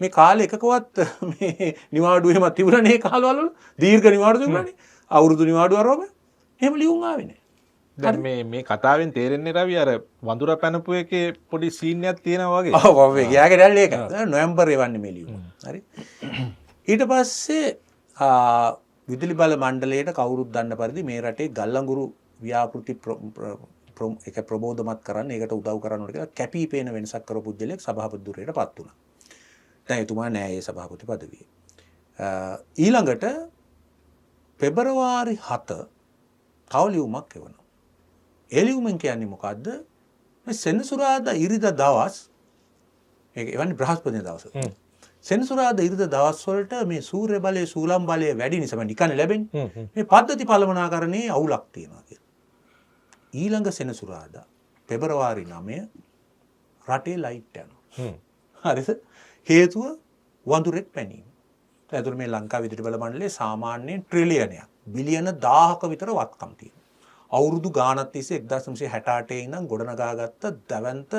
මේ කාලේ එකකවත් මේ නිවාඩු එහෙම තිබුණානේ ඒ කාලවල. දීර්ඝ නිවාඩු තිබුණානේ. අවුරුදු නිවාඩු අරවම එහෙම ලියුම් ආවේ නැහැ. දැන් මේ කතාවෙන් තේරෙන්නේ රවි අර වඳුර පැනපු එකේ පොඩි සීන් එකක් තියෙනවා වගේ. ඔව් ඔව් එයාගේ දැල්ලේ ඒක. නොවැම්බර් එවන්නේ මේ ලියුම. හරි. ඊට පස්සේ විදුලි බල මණ්ඩලයට කවුරුත් දන්න පරිදි මේ රටේ ගල්ලඟුරු ව්‍යාපෘති එක ප්‍රබෝධමත් කරන්න ඒකට උදව් කරන්න ඕන කියලා කැපිපේන වෙනසක් කරපු පුද්ගලෙක් සභාපති ධුරයට පත් වුණා. දැන් එතුමා නෑ ඒ සභාපති පදවියේ. ඊළඟට පෙබරවාරි 7 තව ලියුමක් එවනවා. ඒ ලියුමෙන් කියන්නේ මොකද්ද? මේ සෙනසුරාදා ඉරිදා දවස් මේක එවන්නේ බ්‍රහස්පති දවස. සෙනසුරාදා ඉරිදා දවස් වලට මේ සූර්ය බලය සූලම් බලය වැඩි නිසා නිකන් ලැබෙන්නේ. මේ පද්ධති පළමනාකරණේ අවුලක් තියෙනවා කියලා. ඊළඟ සෙනසුරාදා පෙබරවාරි 9 රටේ ලයිට් යනවා. හරිද? හේතුව වඳුරෙක් පැනීම. ඒතර මේ ලංකා විදුලි බල මණ්ඩලයේ සාමාන්‍යයෙන් ට්‍රිලියනයක් බිලියන 1000ක විතර වත්කම් තියෙනවා. අවුරුදු ගානක් තිස්සේ 1968 ඉඳන් ගොඩනගාගත්ත දැවැන්ත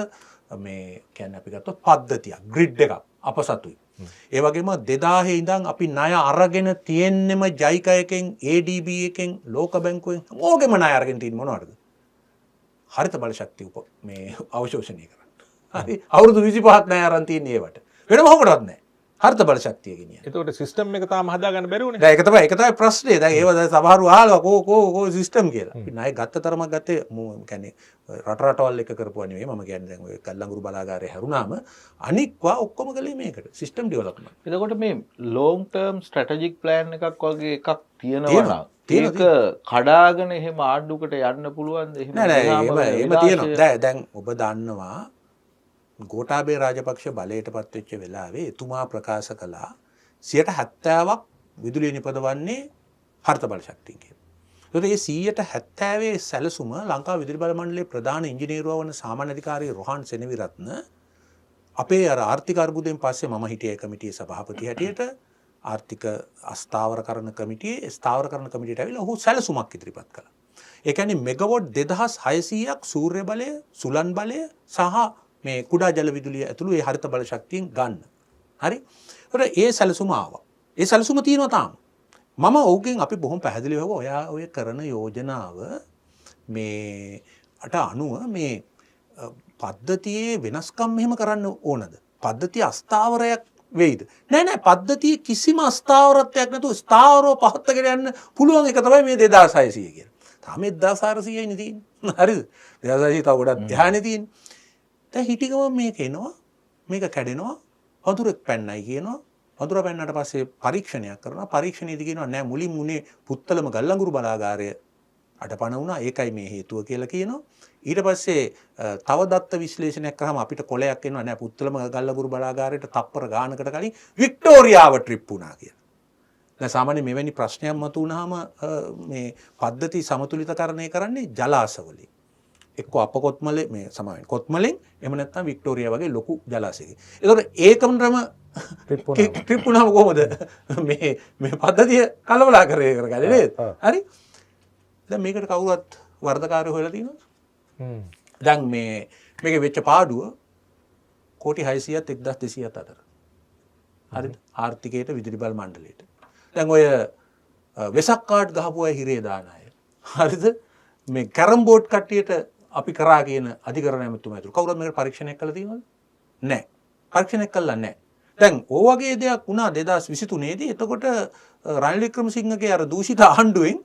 මේ කියන්නේ අපි ගත්තොත් පද්ධතියක් ග්‍රිඩ් එකක් අපසතුයි. ඒ වගේම 2000 ඉඳන් අපි ණය අරගෙන තියෙන්නෙම ජයිකා එකෙන් ADB එකෙන් ලෝක බැංකුවෙන් ඕගෙම ණය අරගෙන තියෙන මොනවද? හරිත බල ශක්තිය මේ අවශෝෂණය කරන්න. හරි අවුරුදු 25ක් ණය අරන් තියෙන්නේ ඒවට. වෙනම මොකටවත් නැහැ. හරිත බල ශක්තිය ගෙනියන. එතකොට සිස්ටම් එක තාම හදාගන්න බැරි උනේ. දැන් ඒක තමයි ප්‍රශ්නේ. දැන් ඒව දැන් සමහරව අහලා කෝ සිස්ටම් කියලා. අපි ණය ගත්ත තරමක් ගත්තේ කියන්නේ රටවල් එක කරපුවා නෙවෙයි. මම කියන්නේ දැන් ඔය ගල්ලඟුරු බලාගාරය හැරුණාම අනික්වා ඔක්කොම කලේ මේකට සිස්ටම් ඩෙවලොප්මන්ට්. එතකොට මේ ලොන්ග් ටර්ම් ස්ට්‍රැටජික් ප්ලෑන් එකක් වගේ එකක් තියෙනවා. ඒක කඩාගෙන එහෙම ආණ්ඩුවකට යන්න පුළුවන්ද? එහෙම එහෙම තියෙනවා. දැන් ඔබ දන්නවා ගෝඨාභය රාජපක්ෂ බලයට පත් වෙච්ච වෙලාවේ එතුමා ප්‍රකාශ කළා 70%ක් විදුලිය නිපදවන්නේ හරිත බල ශක්තියෙන් කියලා. ඒකට මේ 70% සැලසුම ලංකා විදුලි බල මණ්ඩලයේ ප්‍රධාන ඉංජිනේරුවා වන සාමාන්‍ය අධිකාරී රොහාන් සෙනවිරත්න අපේ අර ආර්ථික අර්බුදයෙන් පස්සේ මම හිටියේ කමිටියේ සභාපති හැටියට ආර්ථික අස්ථාවරකරණ කමිටියේ ස්ථාවරකරණ කමිටියට ඇවිල්ලා ඔහු සැලසුමක් ඉදිරිපත් කළා. ඒ කියන්නේ මෙගාවොට් 2600ක් සූර්ය බලය, සුළං බලය සහ මේ කුඩා ජල විදුලිය ඇතුළු ඒ හරිත බල ශක්තියෙන් ගන්න. හරි? ඒකට ඒ සැලසුම ආවා. ඒ සැලසුම තියෙනවා තාම. මම ඔහුගෙන් අපි බොහොම පැහැදිලිව ඔයා ඔය කරන යෝජනාව මේ අට අනුව මේ පද්ධතියේ වෙනස්කම් මෙහෙම කරන්න ඕනද? පද්ධතිය අස්ථාවරයක් වෙයිද? නෑ පද්ධතියේ කිසිම අස්ථාවරත්වයක් නැතුව ස්ථාවරව පහත්කර යන්න පුළුවන් එක තමයි මේ 2600 කියන්නේ. තාම 1400යිනේ තියෙන්නේ. හරිද? 2600 තව ගොඩක් ධානය තියෙන්නේ. දැන් හිටිගම මේක එනවා. මේක කැඩෙනවා. වතුරෙක් පැන්නයි කියනවා. වතුර පැන්නට පස්සේ පරීක්ෂණයක් කරනවා. පරීක්ෂණයේදී කියනවා නෑ මුලින් මුනේ පුත්තලම ගල්ලංගුරු බලාගාරය අඩපණ වුණා. ඒකයි මේ හේතුව කියලා කියනවා. ඊට පස්සේ තව දත්ත විශ්ලේෂණයක් කරාම අපිට කොලයක් එනවා නෑ පුත්තලම ගල්ලංගුරු බලාගාරයට තප්පර ගානකට කලින් වික්ටෝරියාව ට්‍රිප් වුණා කියලා. දැන් සාමාන්‍යයෙන් මෙවැනි ප්‍රශ්නයක් මතුවුනහම මේ පද්ධති සමතුලිතකරණය කරන්නේ ජලාශවලින්. එක්ක අප කොත්මලේ මේ සමාවෙන් කොත්මලෙන් එහෙම නැත්නම් වික්ටෝරියා වගේ ලොකු ජලාශයකින්. ඒතකොට ඒකමරම ට්‍රිප් වුණාම කොහොමද මේ පද්ධතිය කලබලා කරගන්නේ නේද? හරි? දැන් මේකට කවුරුත් වර්ධකාරයෝ හොයලා තියෙනවද? දැන් මේකේ වෙච්ච පාඩුව කෝටි 600ත් 1200ත් අතර. හරිද? ආර්ථිකයට විදුලි බල මණ්ඩලයට. දැන් ඔය වෙසක් කාඩ් ගහපු අය හිරේ දාන අය. හරිද? මේ කැරම් බෝඩ් කට්ටියට අපි කරා කියන අධිකරණ ඇමතුමා ඇතුළු කවුරුත් මේකට පරීක්ෂණයක් කළා තියෙනවද? නැහැ. පරීක්ෂණයක් කළා නැහැ. දැන් ඕ වගේ දෙයක් වුණා 2023 දී. එතකොට රනිල් වික්‍රමසිංහගේ අර දූෂිත ආණ්ඩුවෙන්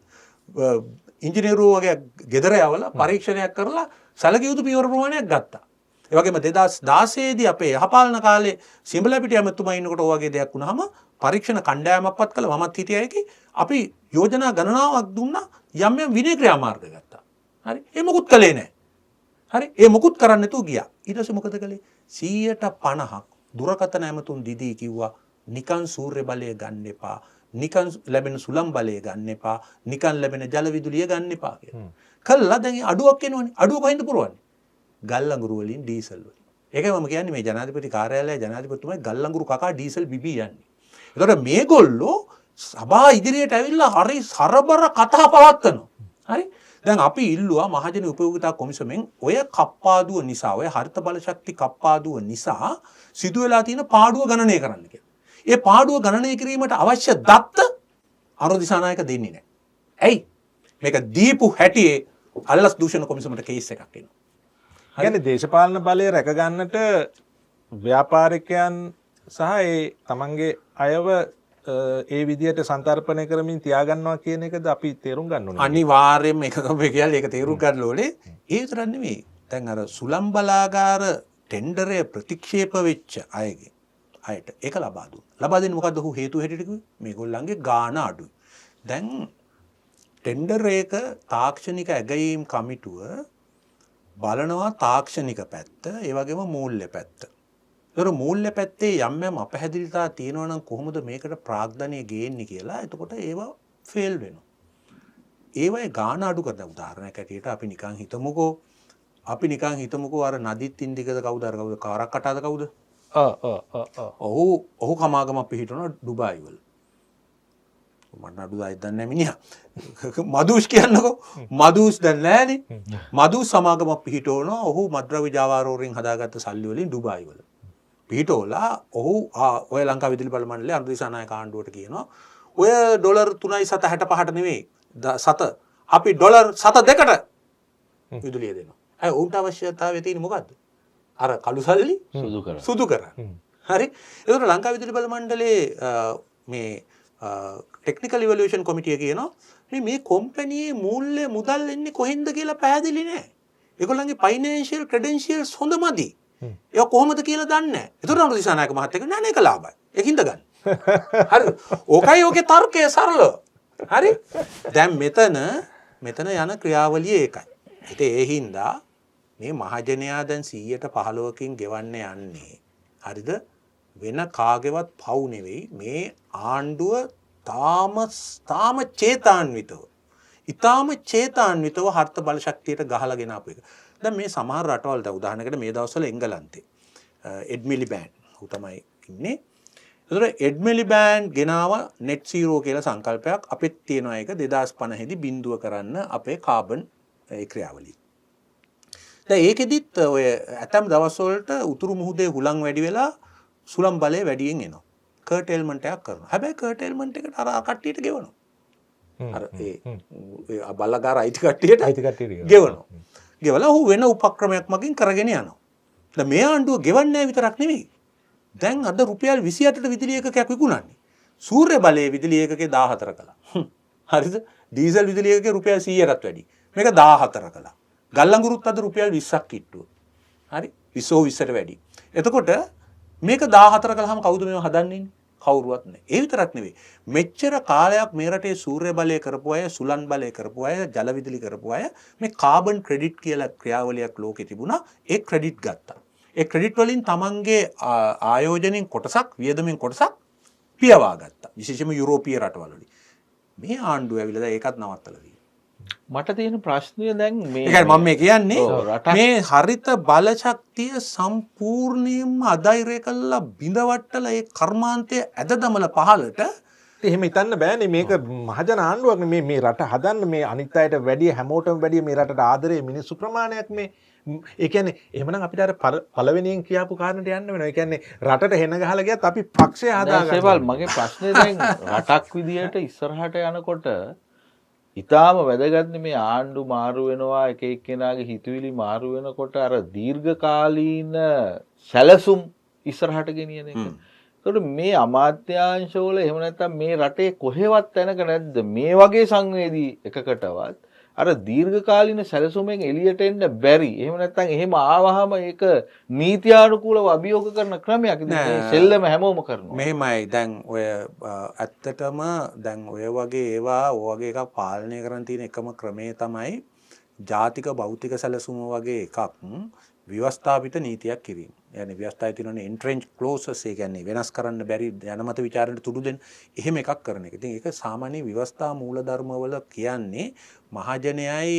ඉංජිනේරුවෝ වගේ ගෙදර යවලා පරීක්ෂණයක් කරලා සැලකිය යුතු පියවර ප්‍රමාණයක් ගත්තා. ඒ වගේම 2016 දී අපේ යහපාලන කාලේ සිඹලපිටිය ඇමතුමා ඉන්නකොට ඕ වගේ දෙයක් වුණාම පරීක්ෂණ කණ්ඩායමක්පත් කළා. මමත් හිටියා ඒකේ. අපි යෝජනා ගණනාවක් දුන්නා යම් යම් විනය ක්‍රියාමාර්ග ගත්තා. හරි? ඒ මොකුත් කළේ නැහැ. හරි? ඒ මොකුත් කරන්නේ නැතුව ගියා. ඊට පස්සේ මොකද කළේ? 150ක් දුරකථන ඇමතුම් දිදී කිව්වා නිකන් සූර්ය බලය ගන්න එපා. නිකන් ලැබෙන සුළම් බලය ගන්න එපා. නිකන් ලැබෙන ජල විදුලිය ගන්න එපා කියලා. කළා දැන් අඩුවක් එනවනේ. අඩුව කොහෙන්ද පුරවන්නේ? ගල්ලංගුරු වලින් ඩීසල් වලින්. ඒකයි මම කියන්නේ මේ ජනාධිපති කාර්යාලය ජනාධිපතිතුමයි ගල්ලංගුරු කකා ඩීසල් බිබී යන්නේ. ඒතකොට මේගොල්ලෝ සභා ඉදිරියට ඇවිල්ලා හරි සරබර කතා පවත්වනවා. හරි? දැන් අපි ඉල්ලුවා මහජන උපයෝගිතා කොමිසමෙන් ඔය කප්පාදුව නිසා ඔය හරිත බල ශක්ති කප්පාදුව නිසා සිදුවෙලා තියෙන පාඩුව ගණනය කරන්න කියලා. ඒ පාඩුව ගණනය කිරීමට අවශ්‍ය දත්ත අරුණ දිසානායක දෙන්නේ නැහැ. ඇයි? මේක දීපු හැටියේ අල්ලස් දූෂණ කොමිසමට කේස් එකක් එනවා. කියන්නේ දේශපාලන බලය රැක ගන්නට ව්‍යාපාරිකයන් සහ ඒ තමන්ගේ අයව ඒ විදිහට සංතරපණය කරමින් තියාගන්නවා කියන එකද අපි තේරුම් ගන්න ඕනේ. අනිවාර්යයෙන්ම එකකම කියලා ඒක තේරුම් ගන්න ඕනේ. ඒ විතරක් නෙමෙයි. දැන් අර සුළම් බලාගාර ටෙන්ඩරය ප්‍රතික්ෂේප වෙච්ච අයට ඒක ලබා දුන්නා. ලබා දෙන්නේ මොකද්ද? ඔහු හේතු හැටියට කිව්වේ මේගොල්ලන්ගේ ගාණ අඩුයි. දැන් ටෙන්ඩර් එක තාක්ෂණික ඇගයීම් කමිටුව බලනවා තාක්ෂණික පැත්ත, ඒ වගේම මූල්‍ය පැත්ත. ඒතර මූල්‍ය පැත්තේ යම් යම් අපහැදිලිතා තියෙනවා නම් කොහොමද මේකට ප්‍රාග්ධනය ගේන්නේ කියලා. එතකොට ඒවා ෆේල් වෙනවා. ඒවයි ගාණ අඩු කරන උදාහරණයක් ඇටියට අපි නිකන් හිතමුකෝ අර නදිත් ඉන්දිකද කවුද කාරක් කටාද කවුද? ඔහු කමාගමක් පිහිටවන ඩුබායි වල. මට නඩු දායි දන්නේ නැහැ මිනිහා. මදුෂ් කියන්නකෝ. මදුෂ් දැන් නැහැනේ. මදුෂ් සමාගමක් පිහිටවනවා. ඔහු මද්‍රව්‍ය ජාවාරෝරෙන් හදාගත්ත සල්ලි වලින් ඩුබායි වල. පිහිටෝලා ඔහු ඔය ලංකා විදුලි බල මණ්ඩලයේ අනුර දිසානායක ආණ්ඩුවට කියනවා ඔය ඩොලර් 3.65 නෙවෙයි සත අපි ඩොලර් 7.2කට විදුලිය දෙනවා. අය උන්ට අවශ්‍යතාවය තියෙන්නේ මොකද්ද? අර කළු සල්ලි සුදු කරන්න. හරි? ඒකට ලංකා විදුලි බල මණ්ඩලයේ මේ ටෙක්නිකල් ඉවලුවේෂන් කොමිටිය කියනවා මේ කොම්පැනියේ මූල්‍ය මුදල් එන්නේ කොහෙන්ද කියලා පැහැදිලි නැහැ. ඒගොල්ලන්ගේ ෆයිනෑන්ෂියල් ක්‍රෙඩෙන්ෂියල්ස් හොඳමදි. ඒක කොහොමද කියලා දන්නේ නැහැ. ඒතර අනුර දිසානායක මහත්තයා කියනවා නෑ ඒක ලාභයි. ඒකින්ද ගන්න. හරි. ඕකයි ඕකේ තර්කය සරල. හරි? දැන් මෙතන යන ක්‍රියාවලිය ඒකයි. ඒ හින්දා මේ මහජනයා දැන් 115කින් ගෙවන්න යන්නේ. හරිද? වෙන කාගේවත් පව් නෙවෙයි මේ ආණ්ඩුව තාම චේතාන්විතව. ඊටාම චේතාන්විතව හර්ථ බල ශක්තියට ගහලාගෙන ආපු එක. දැන් මේ සමහර රටවල් දැන් උදාහරණයකට මේ දවස්වල එංගලන්තේ එඩ් මිලිබෑන්ඩ් උ තමයි ඉන්නේ. ඒතර එඩ් මිලිබෑන්ඩ් ගෙනාව net zero කියලා සංකල්පයක් අපිත් තියෙනවා. ඒක 2050 දී බිඳුව කරන්න අපේ කාබන් ක්‍රියාවලිය. දැන් ඒකෙදිත් ඔය ඇතම් දවස්වලට උතුරු මුහුදේ හුලං වැඩි වෙලා සුළම් බලය වැඩියෙන් එනවා. කර්ටේල්මන්ට් එකක් කරනවා. හැබැයි කර්ටේල්මන්ට් එකට අර කට්ටියට ගෙවනවා. අර ඒ බල්ලකාර අයිති කට්ටියට ගෙවනවා. ගෙවලා ඔහු වෙන උපක්‍රමයක් මගින් කරගෙන යනවා. දැන් මේ ආණ්ඩුව ගෙවන්නේ නැහැ විතරක් නෙවෙයි. දැන් අද රුපියල් 28ට විදුලි ඒකකයක් විකුණන්නේ. සූර්ය බලයේ විදුලි ඒකකේ 14 කළා. හරිද? ඩීසල් විදුලිය එකේ රුපියල් 100කටත් වැඩි. මේක 14 කළා. ගල්ලංගුරුත් අද රුපියල් 20ක් කිට්ටුව. හරි? 20ට වැඩි. එතකොට මේක 14 කළාම කවුද මේව හදන්නේ? කවුරුවත් නැහැ. ඒ විතරක් නෙවෙයි. මෙච්චර කාලයක් මේ රටේ සූර්ය බලය කරපු අය, සුලන් බලය කරපු අය, ජල විදුලි කරපු අය මේ කාබන් ක්‍රෙඩිට් කියලා ක්‍රියාවලියක් ලෝකේ තිබුණා. ඒ ක්‍රෙඩිට් ගත්තා. ඒ ක්‍රෙඩිට් වලින් තමන්ගේ ආයෝජනෙන් කොටසක්, වියදමෙන් කොටසක් පියවා ගත්තා. විශේෂයෙන්ම යුරෝපීය රටවල වලින්. මේ ආණ්ඩුව ඇවිල්ලා දැන් ඒකත් නවත්තලා තියෙනවා. මට තියෙන ප්‍රශ්නය දැන් මේ ඒකයි මම මේ කියන්නේ රටක් මේ හරිත බල ශක්තිය සම්පූර්ණයෙන්ම අධෛර්ය කළා බිඳවට්ටලා ඒ කර්මාන්තය ඇද දමලා පහලට එහෙම හිතන්න බෑනේ මේක මහජන ආණ්ඩුවක් නේ මේ රට හදන්න මේ අනිත් අයට වැඩිය හැමෝටම වැඩිය මේ රටට ආදරේ මිනිස්සු ප්‍රමාණයක් මේ ඒ කියන්නේ එහෙමනම් අපිට අර පළවෙනියෙන් කියපු කාරණට යන්න වෙනවා. ඒ කියන්නේ රටට හෙන ගහලා ගියත් අපි පක්ෂය හදාගන්නවා. මගේ ප්‍රශ්නේ දැන් රටක් විදියට ඉස්සරහට යනකොට ඉතාම වැදගත්නේ මේ ආණ්ඩු මාරු වෙනවා එක එක්කෙනාගේ හිතවිලි මාරු වෙනකොට අර දීර්ඝකාලීන සැලසුම් ඉස්සරහට ගෙනියන එක. ඒකට මේ අමාත්‍යාංශවල එහෙම නැත්නම් මේ රටේ කොහෙවත් තැනක නැද්ද මේ වගේ සංවේදී එකකටවත් අර දීර්ඝකාලීන සැලසුමෙන් එළියට එන්න බැරි. එහෙම නැත්නම් එහෙම ආවහම ඒක නීත්‍යානුකූලව අභියෝග කරන ක්‍රමයක්. ඉතින් සෙල්ලම හැමෝම කරනවා. මෙහෙමයි දැන් ඔය ඇත්තටම දැන් ඔය වගේ ඒවා ඔය වගේ එකක් පාලනය කරන් තියෙන එකම ක්‍රමය තමයි ජාතික භෞතික සැලසුම වගේ එකක් ව්‍යවස්ථාපිත නීතියක් කිරීම. يعني ව්‍යවස්ථාවේ තියෙන එන්ට්‍රෙන්ච් ක්ලෝසස් ඒ කියන්නේ වෙනස් කරන්න බැරි ජනමත විචාරණයට තුඩු දෙන්න එහෙම එකක් කරන එක. ඉතින් ඒක සාමාන්‍ය ව්‍යවස්ථා මූලධර්මවල කියන්නේ මහජනයයි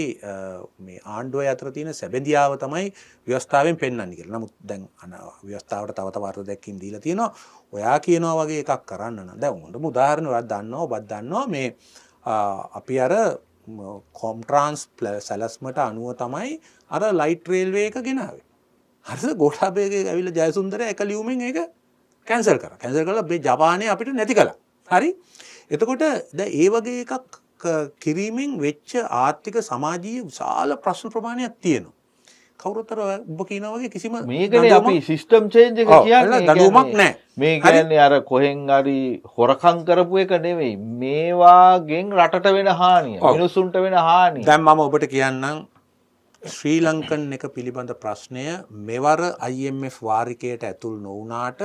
මේ ආණ්ඩුවයි අතර තියෙන සැබඳියාව තමයි ව්‍යවස්ථාවෙන් පෙන්වන්නේ කියලා. නමුත් දැන් ව්‍යවස්ථාවට තව තව අර්ථ දැක්වීම් දීලා තියෙනවා. ඔයා කියනවා වගේ එකක් කරන්න නම් දැන් හොඳම උදාහරණ ඔයා දන්නවා ඔබත් දන්නවා මේ අපි අර කොම්ට්‍රාන්ස් සැලස්මට අනුව තමයි අර ලයිට් රේල්වේ එක ගෙනාවේ. හරිද? ගෝඨාභයගේ ඇවිල්ලා ජයසුන්දර එක ලියුමෙන් ඒක කැන්සල් කරා. කැන්සල් කරලා මේ ජපානයේ අපිට නැති කළා. හරි? එතකොට දැන් ඒ වගේ එකක් කිරීමෙන් වෙච්ච ආර්ථික සමාජීය විශාල ප්‍රශ්න ප්‍රමාණයක් තියෙනවා. කවුරුතර ඔබ කියනා වගේ කිසිම මේකනේ අපි සිස්ටම් චේන්ජ් එක කියන්නේ. දඩුවමක් නැහැ. මේ කියන්නේ අර කොහෙන් හරි හොරකම් කරපු එක නෙවෙයි. මේවාගෙන් රටට වෙන හානිය, මිනිසුන්ට වෙන හානිය. දැන් මම ඔබට කියන්නම් ශ්‍රී ලංකන් එක පිළිබඳ ප්‍රශ්නය මෙවර IMF වාරිකයට ඇතුල් නොවුනාට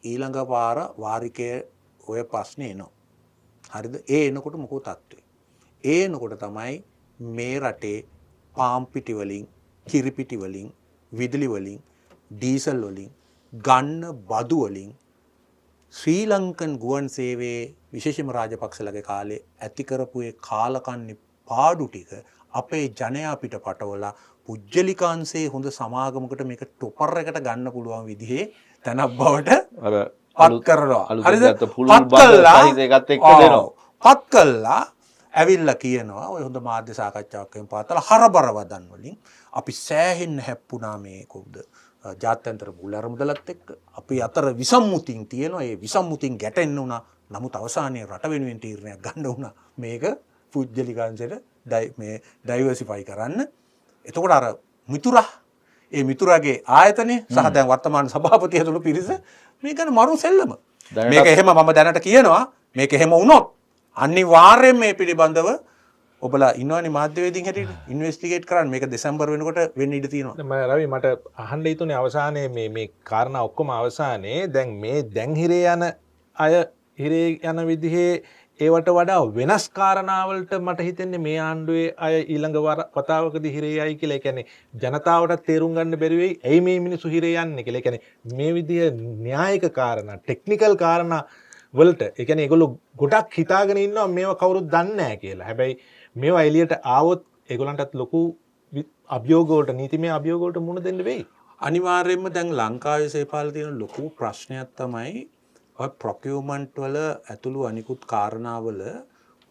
ඊළඟ පාර වාරිකයේ ඔය ප්‍රශ්නේ එනවා. හරිද? ඒ එනකොට මොකෝ තත්ත්වය? ඒ එනකොට තමයි මේ රටේ පාම් පිටි වලින්, කිරි පිටි වලින්, විදුලි වලින්, ඩීසල් වලින්, ගන්න බදු වලින් ශ්‍රී ලංකන් ගුවන් සේවයේ විශේෂම රාජපක්ෂලගේ කාලේ ඇති කරපු ඒ කාලකන්ණි පාඩු ටික අපේ ජනයා පිට පටවලා පුජ්‍යලිකාංශයේ හොඳ සමාගමකට මේක ටොපර් එකට ගන්න පුළුවන් විදිහේ තැනක් බවට අර පත් කරනවා. හරිද? පුළුල් බඳ සහිත එකත් එක්ක දෙනවා. පත් කළා ඇවිල්ලා කියනවා ඔය හොඳ මාධ්‍ය සාකච්ඡාවක් වෙන පාතලා හරබර වදන් වලින් අපි සෑහෙන්න හැප්පුණා මේ කොහොමද ජාත්‍යන්තර මූල්‍ය අරමුදලත් එක්ක අපි අතර විසම්මුතින් තියෙනවා. ඒ විසම්මුතින් ගැටෙන්න උනා. නමුත් අවසානයේ රට වෙනුවෙන් තීරණයක් ගන්න උනා. මේක පුජ්‍යලිකාංශයට මේ ඩයිවර්සිෆයි කරන්න. එතකොට අර මිතුරා ඒ මිතුරාගේ ආයතනය සහ දැන් වර්තමාන සභාපති ඇතුළු පිරිස මේ ගැන මරු සෙල්ලම. මේක එහෙම මම දැනට කියනවා මේක එහෙම වුණොත් අනිවාර්යයෙන් මේ පිළිබඳව ඔබලා ඉන්නවනේ මාධ්‍යවේදීන් හැටියට ඉන්වෙස්ටිගේට් කරන්න. මේක දෙසැම්බර් වෙනකොට වෙන්න ඉඩ තියෙනවා. මම රවි මට අහන්න හිතුනේ අවසානයේ මේ කාරණා ඔක්කොම අවසානයේ දැන් මේ දැන් හිරේ යන අය හිරේ යන විදිහේ ඒවට වඩා වෙනස් කාරණාවලට මට හිතෙන්නේ මේ ආණ්ඩුවේ අය ඊළඟ වතාවකදී හිරේ යයි කියලා. ඒ කියන්නේ ජනතාවට තේරුම් ගන්න බැරි වෙයි ඇයි මේ මිනිස්සු හිරේ යන්නේ කියලා. ඒ කියන්නේ මේ විදිය න්‍යායික කාරණා, ටෙක්නිකල් කාරණා වලට ඒ කියන්නේ ඒගොල්ලෝ ගොඩක් හිතාගෙන ඉන්නවා මේවා කවුරුත් දන්නේ නැහැ කියලා. හැබැයි මේවා එළියට ආවොත් ඒගොල්ලන්ටත් ලොකු අභියෝග වලට, නීතිමය අභියෝග වලට මුහුණ දෙන්න වෙයි. අනිවාර්යයෙන්ම දැන් ලංකාවේ සේපාල තියෙන ලොකු ප්‍රශ්නයක් තමයි ඔය ප්‍රොකියුමන්ට් වල ඇතුළු අනිකුත් කාරණාවල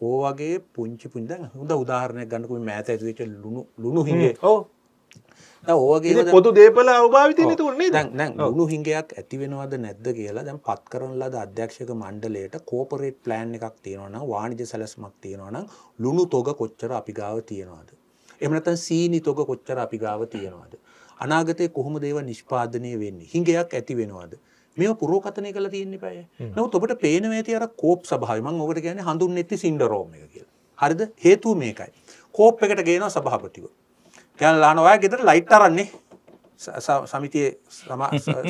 ඕ වගේ පුංචි දැන් හොඳ උදාහරණයක් ගන්නකො මේ මෑත ඇතුළු වෙච්ච ලුණු හිඟේ. ඔව්. දැන් ඕ වගේ පොදු දේපල අවභාවිතනේ තුනේ නේද? දැන් ලුණු හිඟයක් ඇති වෙනවද නැද්ද කියලා දැන් පත් කරන ලද අධ්‍යක්ෂක මණ්ඩලයට කෝපරේට් ප්ලෑන් එකක් තියෙනවා නම්, වාණිජ්‍ය සැලැස්මක් තියෙනවා නම් ලුණු තොග කොච්චර අපි ගාව තියෙනවද? එහෙම නැත්නම් සීනි තොග කොච්චර අපි ගාව තියෙනවද? අනාගතේ කොහොමද ඒවා නිෂ්පාදනය වෙන්නේ? හිඟයක් ඇති වෙනවද? මේවා පුරෝකථනය කරලා තියෙන්න eBay. නමුත් ඔබට පේනවා ඇති අර කෝප් ස්වභාවය. මම ඔබට කියන්නේ හඳුන්නෙත්ති සින්ඩරෝම් එක කියලා. හරිද? හේතුව මේකයි. කෝප් එකට ගේනවා සභාපතිව. දැන් අහනවා ඔයා ගෙදර ලයිට් අරන්නේ. සමිතියේ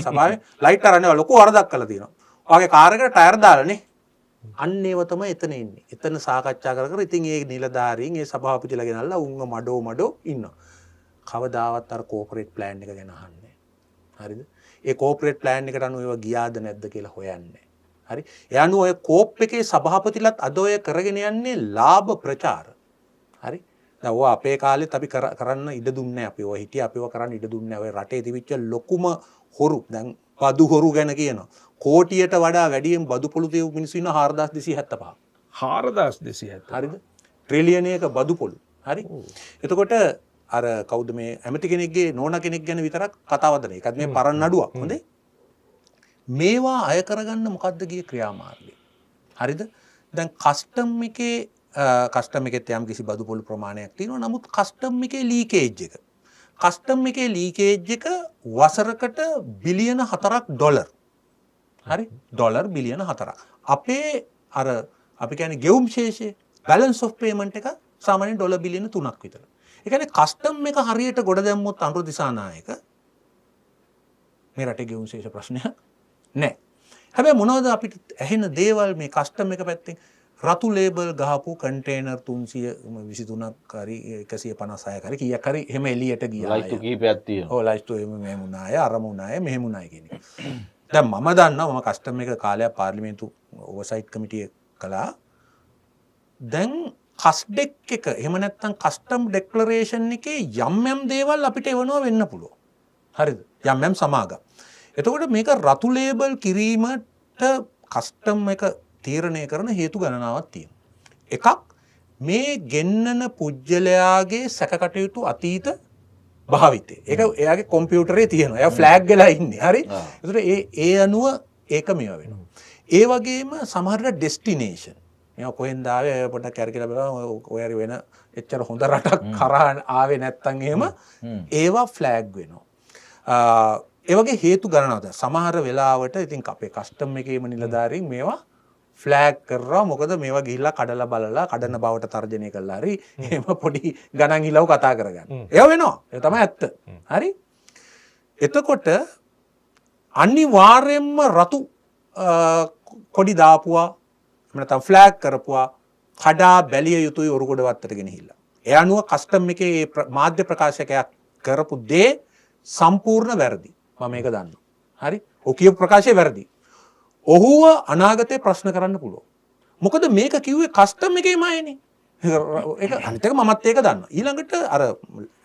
සභාවේ ලයිට් අරන්නේ ලොකු වරදක් කළා තියෙනවා. ඔයාගේ කාර් එකට ටයර් දාලානේ. අන්න ඒව තමයි එතන ඉන්නේ. එතන සාකච්ඡා කර කර ඉතින් ඒ නිලධාරීන් ඒ සභාපතිලා ගෙනල්ලා උන්ව මඩෝ ඉන්නවා. කවදාවත් අර කෝපරේට් ප්ලෑන් එක ගැන අහන්නේ. හරිද? ඒ කෝපරේට් ප්ලෑන් එකට අනුව ඒවා ගියාද නැද්ද කියලා හොයන්නේ. හරි? ඒ අනුව ඔය කෝප් එකේ සභාපතිලත් අද ඔය කරගෙන යන්නේ ලාභ ප්‍රචාර. හරි? දැන් ඔය අපේ කාලෙත් අපි කරන්න ඉඩ දුන්නේ නැහැ. අපි ඔය හිටියේ අපිව කරන්න ඉඩ දුන්නේ නැහැ. ඔය රටේ තිබිච්ච ලොකුම හොරු දැන් බදු හොරු ගැන කියනවා. කෝටියට වඩා වැඩියෙන් බදු පොළු තියපු මිනිස්සු ඉන්න 4275. 4270. හරිද? ට්‍රිලියනයක බදු පොළු. හරි? එතකොට අර කවුද මේ ඇමති කෙනෙක්ගේ නෝනා කෙනෙක් ගැන විතරක් කතාවද නේ. ඒකත් මේ පරණ නඩුවක්. හොඳේ. මේවා අය කරගන්න මොකද්ද ගිය ක්‍රියාමාර්ගය? හරිද? දැන් කස්ටම් එකෙත් යම් කිසි බදු පොළු ප්‍රමාණයක් තියෙනවා. නමුත් කස්ටම් එකේ ලීකේජ් එක. කස්ටම් එකේ ලීකේජ් එක වසරකට බිලියන 4ක් ඩොලර්. හරි? ඩොලර් බිලියන 4ක්. අපේ අර අපි කියන්නේ ගෙවුම් ශේෂය බැලන්ස් ඔෆ් පේමන්ට් එක සාමාන්‍යයෙන් ඩොලර් බිලියන 3ක් විතර. ඒ කියන්නේ කස්ටම් එක හරියට ගොඩ දැම්මොත් අනුර දිසානායක මේ රටේ ගෙවුම් ශේෂ ප්‍රශ්නයක් නැහැ. හැබැයි මොනවද අපිට ඇහෙන දේවල් මේ කස්ටම් එක පැත්තෙන් රතු ලේබල් ගහපු කන්ටේනර් 323ක් හරි 156ක් හරි කීයක් හරි එහෙම එළියට ගියා. ලයිස්තු කිහිපයක් තියෙනවා. ඔව් ලයිස්තු මෙහෙම වුණාය අරම වුණාය මෙහෙම වුණාය කියන එක. දැන් මම දන්නවා මම කස්ටම් එක කාලයක් පාර්ලිමේන්තු ඕවර්සයිට් කමිටිය කළා. දැන් කස්ඩෙක් එක එහෙම නැත්නම් කස්ටම් ඩෙක්ලරේෂන් එකේ යම් දේවල් අපිට එවනවා වෙන්න පුළුවන්. හරිද? යම් සමාගම්. එතකොට මේක රතු ලේබල් කිරීමට කස්ටම් එක තීරණය කරන හේතු ගණනාවක් තියෙනවා. එකක් මේ ගෙන්නන පුජ්‍යලයාගේ සැකකටයුතු අතීත භාවිතය. ඒක එයාගේ කම්පියුටරේ තියෙනවා. එයා ෆ්ලෑග් වෙලා ඉන්නේ. හරි? ඒතර ඒ අනුව ඒක මේවා වෙනවා. ඒ වගේම සමහරට ඩෙස්ටිනේෂන්. මේවා කොහෙන්ද ආවේ පොඩ්ඩක් කැරකිලා බලන්න ඔය හරි වෙන එච්චර හොඳ රටක් කරා ආවේ නැත්තම් එහෙම ඒවා ෆ්ලෑග් වෙනවා. ඒ වගේ හේතු ගණනාවක්. සමහර වෙලාවට ඉතින් අපේ කස්ටම් එකේම නිලධාරීන් මේවා ෆ්ලෑග් කරනවා. මොකද මේවා ගිහිල්ලා කඩලා බලලා කඩන බවට තර්ජනය කළා හරි එහෙම පොඩි ගණන් හිලව කතා කරගන්න. ඒව වෙනවා. ඒ තමයි ඇත්ත. හරි? එතකොට අනිවාර්යයෙන්ම රතු කොඩි දාපුවා නැත්නම් ෆ්ලෑග් කරපුවා කඩා බැලිය යුතුයි ඔරුගොඩ වත්තට ගෙනහිල්ලා. ඒ අනුව කස්ටම් එකේ මාධ්‍ය ප්‍රකාශකයා කරපු දේ සම්පූර්ණ වැරදි. මම මේක දන්නවා. හරි? ඔය කියපු ප්‍රකාශය වැරදි. ඔහුව අනාගතේ ප්‍රශ්න කරන්න පුළුවන්. මොකද මේක කිව්වේ කස්ටම් එකේම අයනේ. ඒක අනිත් එක මමත් ඒක දන්නවා. ඊළඟට අර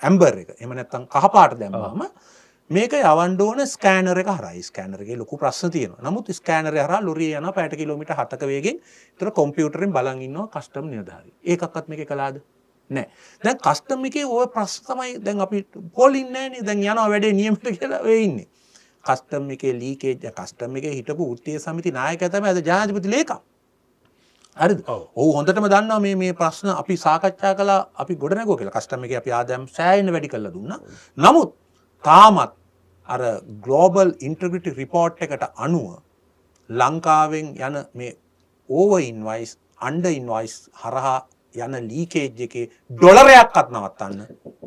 ඇම්බර් එක. එහෙම නැත්නම් කහපාට දැම්මම මේක යවන්න ඕන ස්කෑනර් එක හරහා. ස්කෑනර් එකේ ලොකු ප්‍රශ්න තියෙනවා. නමුත් ස්කෑනර් එක හරහා ලොරිය යනවා පැයට කිලෝමීටර් 7ක වේගෙන්. ඒතර කම්පියුටරෙන් බලන් ඉන්නවා කස්ටම් නිලධාරී. ඒකක්වත් මේකේ කළාද? නැහැ. දැන් කස්ටම් එකේ ওই ප්‍රශ්න තමයි දැන් අපි පොලින් නැහනේ. දැන් යනවා වැඩේ නියමිත කියලා ඔය ඉන්නේ. කස්ටම් එකේ ලීකේජ් කස්ටම් එකේ හිටපු වෘත්තීය සමිති නායකයා තමයි අද ජනාධිපති ලේකම්. හරිද? ඔව් හොඳටම දන්නවා මේ ප්‍රශ්න අපි සාකච්ඡා කළා අපි ගොඩ නැගුවා කියලා. කස්ටම් එකේ අපි ආදායම් සෑහෙන වැඩි කළා දුන්නා. නමුත් තාමත් අර ග්ලෝබල් ඉන්ටග්‍රිටි රිපෝට් එකට අනුව ලංකාවෙන් යන මේ ඕවර් ඉන්වොයිස් අන්ඩර් ඉන්වොයිස් හරහා යන ලීකේජ් එකේ ඩොලරයක්වත් නවත්තන්න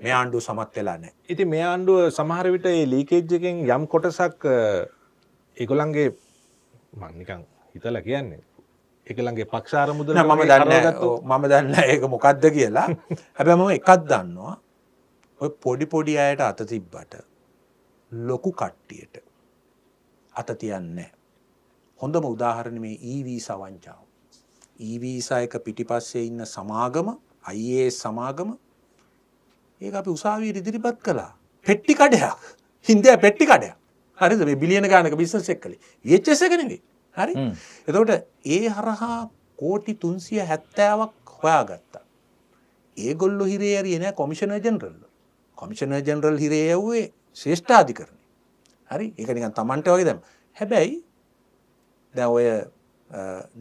මේ ආණ්ඩුව සමත් වෙලා නැහැ. ඉතින් මේ ආණ්ඩුව සමහර විට මේ ලීකේජ් එකෙන් යම් කොටසක් ඒගොල්ලන්ගේ මම නිකන් හිතලා කියන්නේ ඒගොල්ලන්ගේ පක්ෂ ආරමුදල මම දන්නේ ඒක මොකද්ද කියලා. හැබැයි මම එකක් දන්නවා. ඔය පොඩි අයට අත තිබ්බට ලොකු කට්ටියට අත තියන්නේ නැහැ. හොඳම උදාහරණය මේ ඊ-වීසා වංචාව. ඊ-වීසා එක පිටිපස්සේ ඉන්න සමාගම IAS සමාගම ඒක අපි උසාවියට ඉදිරිපත් කළා. පෙට්ටි කඩයක්. හින්දා පෙට්ටි කඩයක්. හරිද? මේ බිලියන ගානක බිස්නස් එක කළේ. EHS එක නෙවෙයි. හරි? එතකොට ඒ හරහා කෝටි 370ක් හොයාගත්තා. ඒගොල්ලෝ හිරේ ඇරියේ නෑ කොමිෂනර් ජෙනරල්. කොමිෂනර් ජෙනරල් හිරේ යවුවේ ශ්‍රේෂ්ඨාධිකරණය. හරි? ඒක නිකන් Tamante වගේ දැම්ම. හැබැයි දැන් ඔය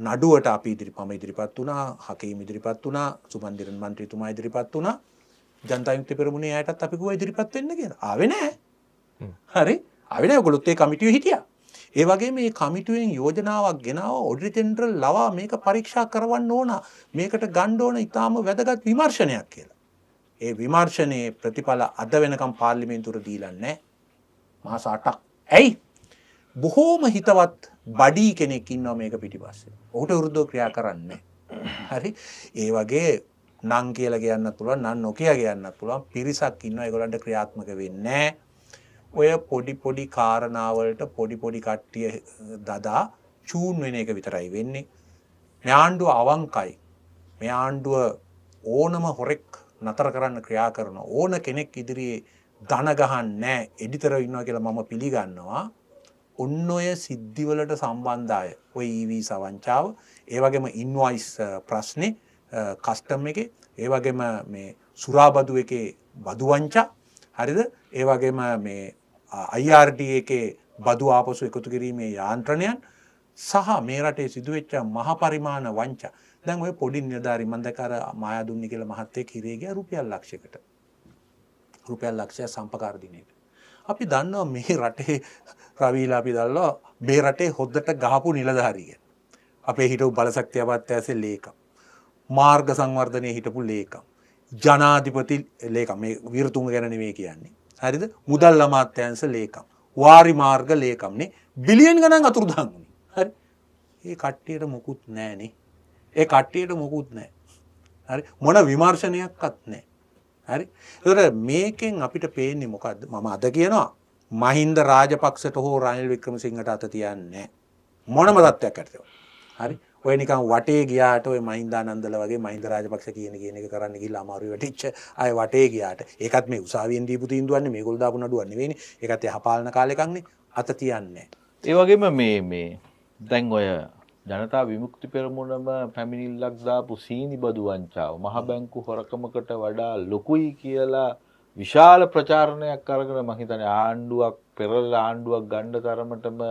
නඩුවට අපි ඉදිරිපත් වුණා, හකීම් ඉදිරිපත් වුණා, සුමන්දිරන් මන්ත්‍රීතුමා ඉදිරිපත් වුණා. ජනතා විමුක්ති පෙරමුණේ අයටත් අපි කිව්වා ඉදිරිපත් වෙන්න කියලා. ආවේ නැහැ. හරි? ආවේ නැහැ. ඔයගොල්ලොත් ඒ කමිටුවේ හිටියා. ඒ වගේ මේ කමිටුවෙන් යෝජනාවක් ගෙනාව ඔඩිටර් ජෙනරල් ලවා මේක පරීක්ෂා කරවන්න ඕන. මේකට ගන්න ඕන ඊටාම වැදගත් විමර්ශනයක් කියලා. ඒ විමර්ශනයේ ප්‍රතිඵල අද වෙනකම් පාර්ලිමේන්තුවට දීලා නැහැ. මාස 8ක්. ඇයි? බොහෝම හිතවත් බඩී කෙනෙක් ඉන්නවා මේක පිටිපස්සේ. ඔහුට විරුද්ධව ක්‍රියා කරන්නේ. හරි? ඒ වගේ නං කියලා කියන්නත් පුළුවන්, නං නොකිය කියන්නත් පුළුවන් පිරිසක් ඉන්නවා ඒගොල්ලන්ට ක්‍රියාත්මක වෙන්නේ නැහැ. ඔය පොඩි කාරණාවලට පොඩි කට්ටිය දදා චූන් වෙන එක විතරයි වෙන්නේ. මේ ආණ්ඩුව අවංකයි. මේ ආණ්ඩුව ඕනම හොරෙක් නතර කරන්න ක්‍රියා කරනවා. ඕන කෙනෙක් ඉදිරියේ දන ගහන්නේ නැහැ. එඩිටර් ඉන්නවා කියලා මම පිළිගන්නවා. ඔන්න ඔය සිද්ධිවලට සම්බන්ධ අය ඔය ඊවීසා වංචාව, ඒ වගේම ඉන්වොයිස් ප්‍රශ්නේ කස්ටම් එකේ, ඒ වගේම මේ සුරාබදු එකේ බදු වංචා, හරිද? ඒ වගේම මේ IRD එකේ බදු ආපසු එකතු කිරීමේ යාන්ත්‍රණයන් සහ මේ රටේ සිදුවෙච්ච මහ පරිමාණ වංචා. දැන් ඔය පොඩි නිලධාරි මම දැක්ක අර මායාදුන්නි කියලා මහත්තයෙක් හිරේ ගියා රුපියල් ලක්ෂයකට. රුපියල් ලක්ෂය සම්පකාර දිනේට. අපි දන්නවා මේ රටේ රවීලා අපි දන්නවා මේ රටේ හොද්දට ගහපු නිලධාරිය. අපේ හිටපු බලශක්තිය අමාත්‍යාංශයේ ලේකම්, මාර්ග සංවර්ධනයේ හිටපු ලේකම්, ජනාධිපති ලේකම්, මේ විරතුංග ගැන නෙමෙයි කියන්නේ. හරිද? මුදල් අමාත්‍යාංශ ලේකම්, වාරි මාර්ග ලේකම්නේ බිලියන් ගණන් අතුරුදහන් වුණේ. හරි? ඒ කට්ටියට මොකුත් නැහනේ. ඒ කට්ටියට මොකුත් නැහැ. හරි? මොන විමර්ශනයක්වත් නැහැ. හරි? ඒතර මේකෙන් අපිට පේන්නේ මොකද්ද? මම අද කියනවා මහින්ද රාජපක්ෂට හෝ රනිල් වික්‍රමසිංහට අත තියන්නේ නැහැ. මොනම තත්ත්වයක් ඇත්තේ. හරි? ඔය නිකන් වටේ ගියාට ඔය මහින්දානන්දල වගේ මහින්ද රාජපක්ෂ කියන එක කරන්න ගිහලා අමාරුයි වැටිච්ච අය වටේ ගියාට. ඒකත් මේ උසාවියෙන් දීපු තීන්දුවන්නේ මේගොල්ලෝ දාපු නඩුවක් නෙවෙයිනේ. ඒකත් යහපාලන කාලෙකක්නේ. අත තියන්නේ නැහැ. ඒ වගේම මේ දැන් ඔය ජනතා විමුක්ති පෙරමුණම පැමිණිල්ලක් දාපු සීනි බදු වංචාව මහ බැංකු හොරකමකට වඩා ලොකුයි කියලා විශාල ප්‍රචාරණයක් අරගෙන මම හිතන්නේ ආණ්ඩුවක් පෙරලා ආණ්ඩුවක් ගන්න තරමටම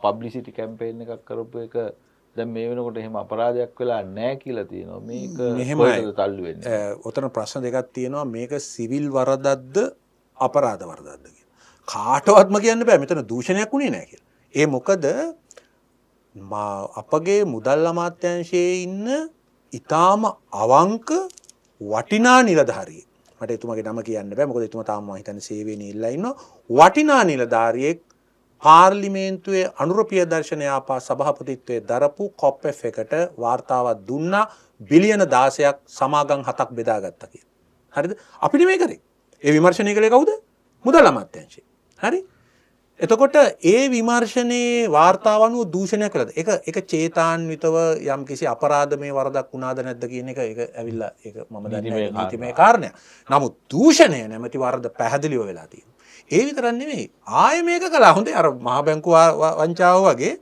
පබ්ලිසිටි කැම්පේන් එකක් කරපු එක දැන් මේ වෙනකොට එහෙම අපරාධයක් වෙලා නැහැ කියලා තියෙනවා. මේක කොහෙද තල්ලු වෙන්නේ? ඔතන ප්‍රශ්න දෙකක් තියෙනවා. මේක සිවිල් වරදක්ද අපරාධ වරදක්ද කියලා. කාටවත්ම කියන්න බෑ මෙතන දූෂණයක් උනේ නැහැ කියලා. ඒ මොකද අපගේ මුදල් අමාත්‍යාංශයේ ඉන්න ඊටාම අවංක වටිනා නිලධාරියෙක්. මට එතුමාගේ නම කියන්න බෑ මොකද එතුමා තාම මම හිතන්නේ සේවයේ නිල්ලා ඉන්නවා. වටිනා නිලධාරියෙක් පාර්ලිමේන්තුවේ අනුර ප්‍රියදර්ශන යාපා සභාපතිත්වයේ දරපු කොප්එෆ් එකට වාර්තාවක් දුන්නා බිලියන 16ක් සමාගම් 7ක් බෙදාගත්තා කියලා. හරිද? අපි නෙමෙයි කරේ. ඒ විමර්ශනය කළේ කවුද? මුදල් අමාත්‍යාංශය. හරි? එතකොට ඒ විමර්ශනයේ වාර්තාව අනුව දූෂණයක් කළාද? ඒක චේතාන්විතව යම් කිසි අපරාධමය වරදක් වුණාද නැද්ද කියන එක ඇවිල්ලා ඒක මම දන්නේ නීතිමය කාරණයක්. නමුත් දූෂණය නැමැති වරද පැහැදිලිව වෙලා තියෙනවා. ඒ විතරක් නෙමෙයි ආයෙ මේක කළා. හොඳේ අර මහ බැංකු වංචාව වගේ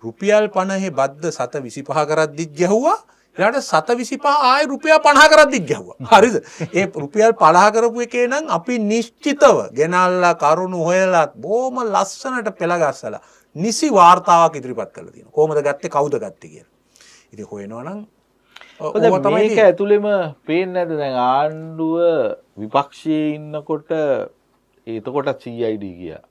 රුපියල් 50 බද්ද 725 කරද්දිත් ගැහුවා. ඊළඟට 725 ආයෙ රුපියල් 50 කරද්දිත් ගැහුවා. හරිද? ඒ රුපියල් 50 කරපු එකේ නම් අපි නිශ්චිතව ගෙනල්ලා කරුණු හොයලා බොහොම ලස්සනට පෙළගස්සලා නිසි වාර්තාවක් ඉදිරිපත් කරලා තියෙනවා. කොහොමද ගත්තේ කවුද ගත්තේ කියලා. ඉතින් හොයනවා නම් මේක ඇතුළෙම පේන්නේ නැද්ද දැන් ආණ්ඩුව විපක්ෂයේ ඉන්නකොට එතකොට CID ගියා.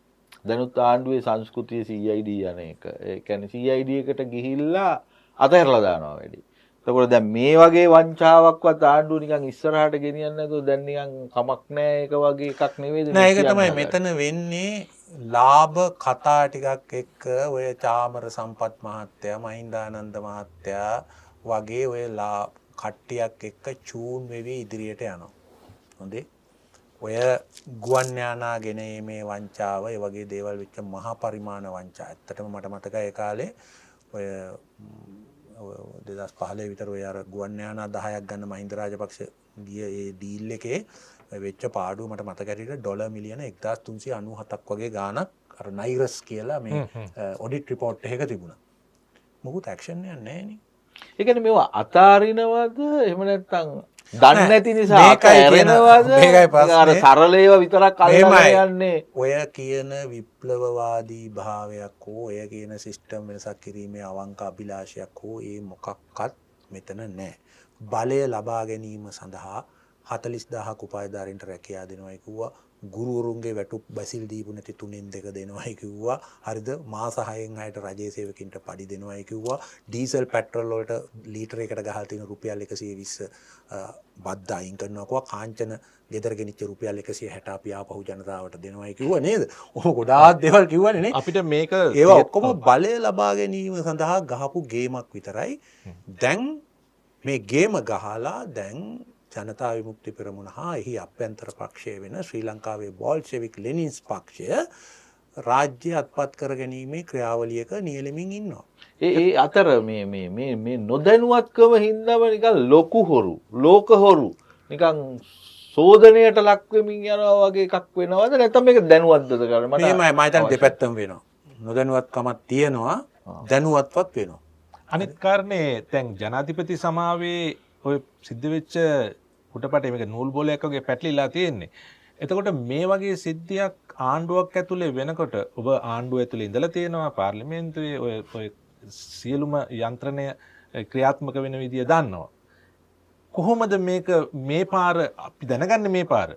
දැනුත් ආණ්ඩුවේ සංස්කෘතිය CID යන එක. ඒ කියන්නේ CID එකට ගිහිල්ලා අතහැරලා දානවා වැඩි. එතකොට දැන් මේ වගේ වංචාවක්වත් ආණ්ඩුව නිකන් ඉස්සරහට ගෙනියන්නේ නැතුව දැන් නිකන් කමක් නැහැ ඒක වගේ එකක් නෙවෙයිද? නෑ ඒක තමයි මෙතන වෙන්නේ ලාභ කතා ටිකක් එක්ක ඔය චාමර සම්පත් මහත්තයා මහින්දානන්ද මහත්තයා වගේ ඔය කට්ටියක් එක්ක චූන් වෙවි ඉදිරියට යනවා. හොඳේ. ඔය ගුවන් යානා ගෙනීමේ වංචාව ඒ වගේ දේවල් වෙච්ච මහා පරිමාණ වංචා. ඇත්තටම මට මතකයි ඒ කාලේ ඔය 2015 විතර ඔය අර ගුවන් යානා 10ක් ගන්න මහින්ද රාජපක්ෂ ගිය ඒ ඩීල් එකේ වෙච්ච පාඩුව මට මතක හැටියට ඩොලර් මිලියන 1397ක් වගේ ගාණක් අර නයිරස් කියලා මේ ඔඩිට් රිපෝට් එකක තිබුණා. මොකුත් ඇක්ෂන් එකක් නැහැ නේ. ඒ කියන්නේ මේවා අතාරිනවද එහෙම නැත්නම් දන්නේ නැති නිසා අතාරිනවද? අර සරල ඒවා විතරක් අල්ලගෙන යන්නේ. ඔය කියන විප්ලවවාදී භාවයක් හෝ ඔය කියන සිස්ටම් වෙනසක් කිරීමේ අවංක අභිලාෂයක් හෝ ඒ මොකක්වත් මෙතන නැහැ. බලය ලබා ගැනීම සඳහා 40,000ක් උපාධිධාරීන්ට රැකියාව දෙනවයි කිව්වා. ගුරුවරුන්ගේ වැටුප් බැසිල් දීපු නැති 3න් 2 දෙනවයි කිව්වා. හරිද? මාස 6න් 6ට රජයේ සේවකින්ට පඩි දෙනවයි කිව්වා. ඩීසල් පෙට්‍රල් වලට ලීටරයකට ගහලා තියෙන රුපියල් 120 බද්ද අයින් කරනවා කිව්වා. කාංචන ගෙදර ගෙනිච්ච රුපියල් 160 අපි ආපහු ජනතාවට දෙනවයි කිව්වා නේද? ඔහොම ගොඩාක් දේවල් කිව්වනේ නේ. අපිට මේක ඒවා ඔක්කොම බලය ලබා ගැනීම සඳහා ගහපු ගේමක් විතරයි. දැන් මේ ගේම ගහලා දැන් ජනතා විමුක්ති පෙරමුණ හා එහි අභ්‍යන්තර පක්ෂය වෙන ශ්‍රී ලංකාවේ බෝල්ෂෙවික් ලෙනින්ස් පක්ෂය රාජ්‍ය අත්පත් කර ගැනීමේ ක්‍රියාවලියක නියැලෙමින් ඉන්නවා. ඒ අතර මේ නොදැනුවත්කම හින්දාම නිකන් ලොකු හොරු ලෝක හොරු නිකන් සෝදනයට ලක් වෙමින් යනවා වගේ එකක් වෙනවද නැත්නම් මේක දැනුවත්ද කරන්නේ මට මේමයි මම හිතන්නේ දෙපැත්තම වෙනවා. නොදැනුවත්කමක් තියෙනවා දැනුවත්වත් වෙනවා. අනිත් කාරණේ දැන් ජනාධිපති සමාවේ ඔය සිද්ධ වෙච්ච කුටපටේ මේක නූල් බෝලයක් වගේ පැටලිලා තියෙන්නේ. එතකොට මේ වගේ සිද්ධියක් ආණ්ඩුවක් ඇතුලේ වෙනකොට ඔබ ආණ්ඩුව ඇතුලේ ඉඳලා තියෙනවා පාර්ලිමේන්තුවේ ඔය සියලුම යන්ත්‍රණය ක්‍රියාත්මක වෙන විදිය දන්නවා. කොහොමද මේක මේ පාර අපි දැනගන්නේ මේ පාර?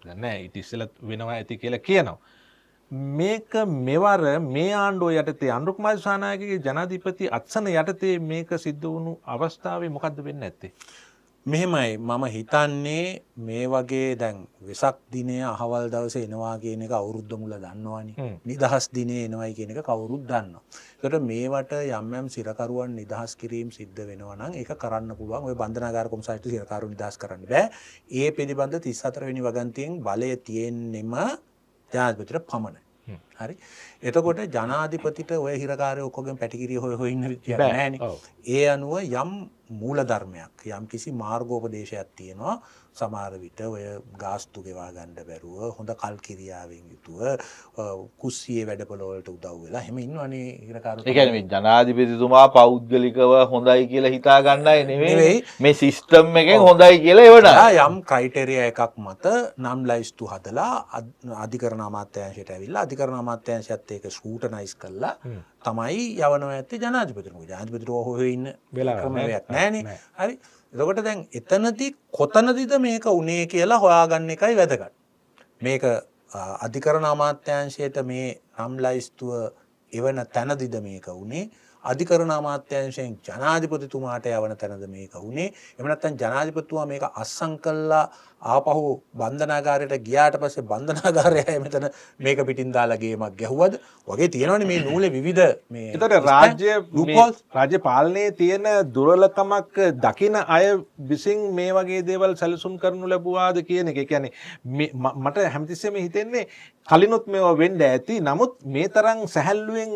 දැන් නෑ ඊට ඉස්සෙල්ලා වෙනවා ඇති කියලා කියනවා. මේක මෙවර මේ ආණ්ඩුව යටතේ අනුර කුමාර දිසානායකගේ ජනාධිපති අත්සන යටතේ මේක සිද්ධ වුණු අවස්ථාවේ මොකද්ද වෙන්නේ නැත්තේ? මෙහෙමයි මම හිතන්නේ මේ වගේ දැන් වෙසක් දිනය අහවල් දවසේ එනවා කියන එක අවුරුද්ද මුල දන්නවනේ. නිදහස් දිනේ එනවයි කියන එක කවුරුත් දන්නවා. ඒකට මේවට යම් යම් සිරකරුවන් නිදහස් කිරීම සිද්ධ වෙනවා නම් ඒක කරන්න පුළුවන්. ඔය බන්ධනාගාර කොමසාරියට සිරකරු නිදහස් කරන්න බෑ. ඒ පිළිබඳ 34 වෙනි වගන්තියෙන් බලය තියෙන්නෙම ජනාධිපතිට පමණයි. හරි. එතකොට ජනාධිපතිට ඔය හිරකාරයෝ ඔක්කොගෙන් පැටිකිරිය හොය ඉන්න විදියක් නැහැනේ. ඒ අනුව යම් මූලධර්මයක් යම් කිසි මාර්ගෝපදේශයක් තියෙනවා. සමහර විට ඔය ගාස්තු ගෙවා ගන්න බැරුව හොඳ කල්කිරියාවෙන් යුතුව කුස්සියේ වැඩපොළ වලට උදව් වෙලා එහෙම ඉන්නවනේ හිරකාරයෝ. ඒ කියන්නේ මේ ජනාධිපතිතුමා පෞද්ගලිකව හොඳයි කියලා හිතා ගන්නයි නෙවෙයි මේ සිස්ටම් එකෙන් හොඳයි කියලා එවනවා. යම් ක්‍රයිටේරියා එකක් මත නම් ලයිස්තු හදලා අධිකරණ අමාත්‍යාංශයට ඇවිල්ලා අධිකරණ අමාත්‍යාංශයත් ඒක ස්කූටනයිස් කළා තමයි යවනවා ඇත්තේ ජනාධිපතිතුමා. ජනාධිපතිතුමා හොය ඉන්න ක්‍රමයක් නැහැනේ. හරි. එතකොට දැන් එතනදී කොතනදීද මේක උනේ කියලා හොයාගන්න එකයි වැදගත්. මේක අධිකරණ අමාත්‍යාංශයට මේ නම් ලයිස්තුව එවන තැනදීද මේක උනේ? අධිකරණ අමාත්‍යාංශයෙන් ජනාධිපතිතුමාට යවන තැනද මේක උනේ? එහෙම නැත්නම් ජනාධිපතිතුමා මේක අස්සම් කළා ආපහු බන්ධනාගාරයට ගියාට පස්සේ බන්ධනාගාරය මෙතන මේක පිටින් දාලා ගේමක් ගැහුවද? වගේ තියෙනවනේ මේ නූලේ විවිධ මේ. ඒතකොට රාජ්‍ය පාලනයේ තියෙන දුර්වලකමක් දකින අය විසින් මේ වගේ දේවල් සැලසුම් කරනු ලැබුවාද කියන එක. ඒ කියන්නේ මට හැමතිස්සෙම හිතෙන්නේ කලිනුත් මේවා වෙන්න ඇති. නමුත් මේ තරම් සැහැල්ලුවෙන්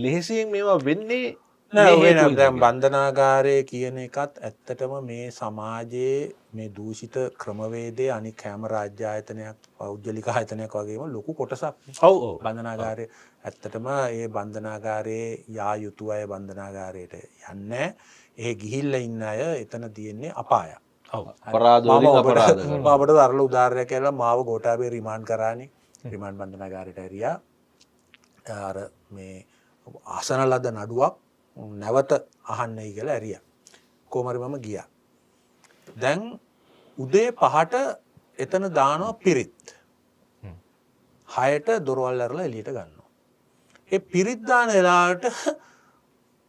ලෙහෙසියෙන් මේවා වෙන්නේ දැන් බන්ධනාගාරය කියන එකත් ඇත්තටම මේ සමාජයේ මේ දූෂිත ක්‍රමවේදයේ අනික් හැම රාජ්‍ය ආයතනයක් පෞද්ගලික ආයතනයක් වගේම ලොකු කොටසක්. ඔව් බන්ධනාගාරය ඇත්තටම ඒ බන්ධනාගාරයේ යා යුතු අය බන්ධනාගාරයට යන්නේ. ඒ ගිහිල්ලා ඉන්න අය එතන තියෙන්නේ අපායක්. ඔව්. අපරාධ වලින් අපරාධ. මාවට තරල උදාහරණයක් කියලා මාව ගෝඨාභය රිමාන්ඩ් කරානේ. රිමාන්ඩ් බන්ධනාගාරයට ඇරියා. අර මේ ආසන ලද නඩුවක් නැවත අහන්නයි කියලා ඇරියා. කොහමරි මම ගියා. දැන් උදේ 5ට එතන දානවා පිරිත්. 6ට දොරවල් ඇරලා එළියට ගන්නවා. ඒ පිරිත් දාන වෙලාවට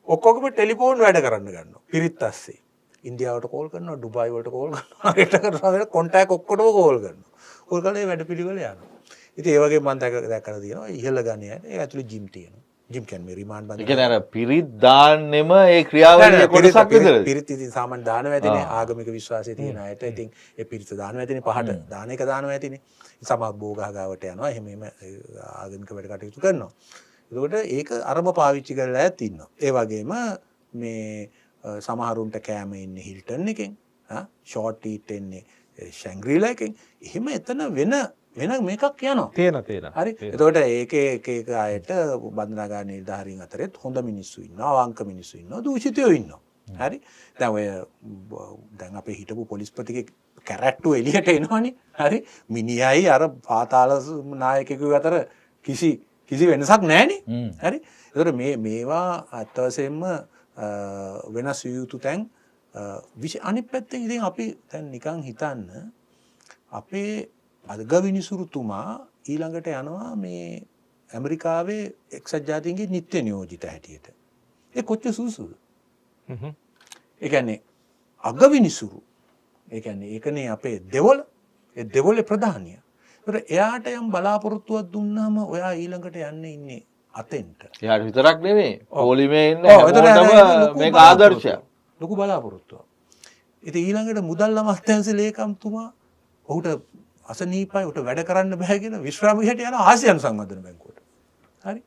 ඔක්කොගම ටෙලිෆෝන් වැඩ කරන්න ගන්නවා. පිරිත් ඇස්සේ. ඉන්දියාවට කෝල් කරනවා, ඩුබායි වලට කෝල් කරනවා, රට කරනවා, කොන්ටැක්ට් ඔක්කොටම කෝල් කරනවා. කෝල් කරලා මේ වැඩ පිළිවෙල යනවා. ඉතින් ඒ වගේ මම දැකලා තියෙනවා ඉහළ ගණයේ ඒ ඇතුලේ ජිම් තියෙනවා. ජිම් කියන්නේ රිමාන්ඩ් බන්ධන. ඒ කියන්නේ අර පිරිත් දාන්නෙම ඒ ක්‍රියාවලිය කොටසක් විතරද? පිරිත් ඉතින් සාමාන්‍ය දානවා ඇතිනේ ආගමික විශ්වාසයේ තියෙන අයට. ඉතින් ඒ පිරිත් දානවා ඇතිනේ පහට දාන එක දානවා ඇතිනේ. සමහර බෝගහ ගාවට යනවා. එහෙම ආගමික වැඩ කටයුතු කරනවා. ඒකට ඒක අරම පාවිච්චි කරලා ඇත් ඉන්නවා. ඒ වගේම මේ සමහරුන්ට කෑම ඉන්නේ හිල්ටන් එකෙන්, ෂෝට් ඊට් එන්නේ ෂැන්ග්‍රීලා එකෙන්. එහෙම එතන වෙන මේකක් යනවා. තේන. හරි. එතකොට ඒකේ එක අයට බන්ධනාගාර නිලධාරීන් අතරෙත් හොඳ මිනිස්සු ඉන්නවා, අවංක මිනිස්සු ඉන්නවා, දූෂිතයෝ ඉන්නවා. හරි. දැන් අපේ හිටපු පොලිස්පතිගේ කැරැට්ටු එළියට එනවනේ. හරි. මිනිහයි අර පාතාල නායකයෙකු අතර කිසි වෙනසක් නැහැනේ. හරි. ඒතකොට මේවා අත් වශයෙන්ම වෙනස් යුතු තැන් අනිත් පැත්තෙන් ඉතින් අපි දැන් නිකන් හිතන්න අපේ අගවිනිසුරුතුමා ඊළඟට යනවා මේ ඇමරිකාවේ එක්සත් ජාතීන්ගේ නිත්‍ය නියෝජිත හැටියට. ඒ කොච්චර සුදුසුද? ඒ කියන්නේ අගවිනිසුරු. ඒ කියන්නේ ඒකනේ අපේ දෙවොල. ඒ දෙවොලේ ප්‍රධානිය. ඒතර එයාට යම් බලාපොරොත්තුවක් දුන්නාම ඔයා ඊළඟට යන්නේ ඉන්නේ අතෙන්ට. එයාට විතරක් නෙමෙයි. පොලිමේ ඉන්න එතන හැමෝටම මේක ආදර්ශයක්. ලොකු බලාපොරොත්තුවක්. ඉතින් ඊළඟට මුදල් අමාත්‍යාංශ ලේකම්තුමා ඔහුට අසනීපයි උට වැඩ කරන්න බෑ කියලා විශ්‍රාම ගිහට යන ආසියානු සංවර්ධන බැංකුවට. හරි.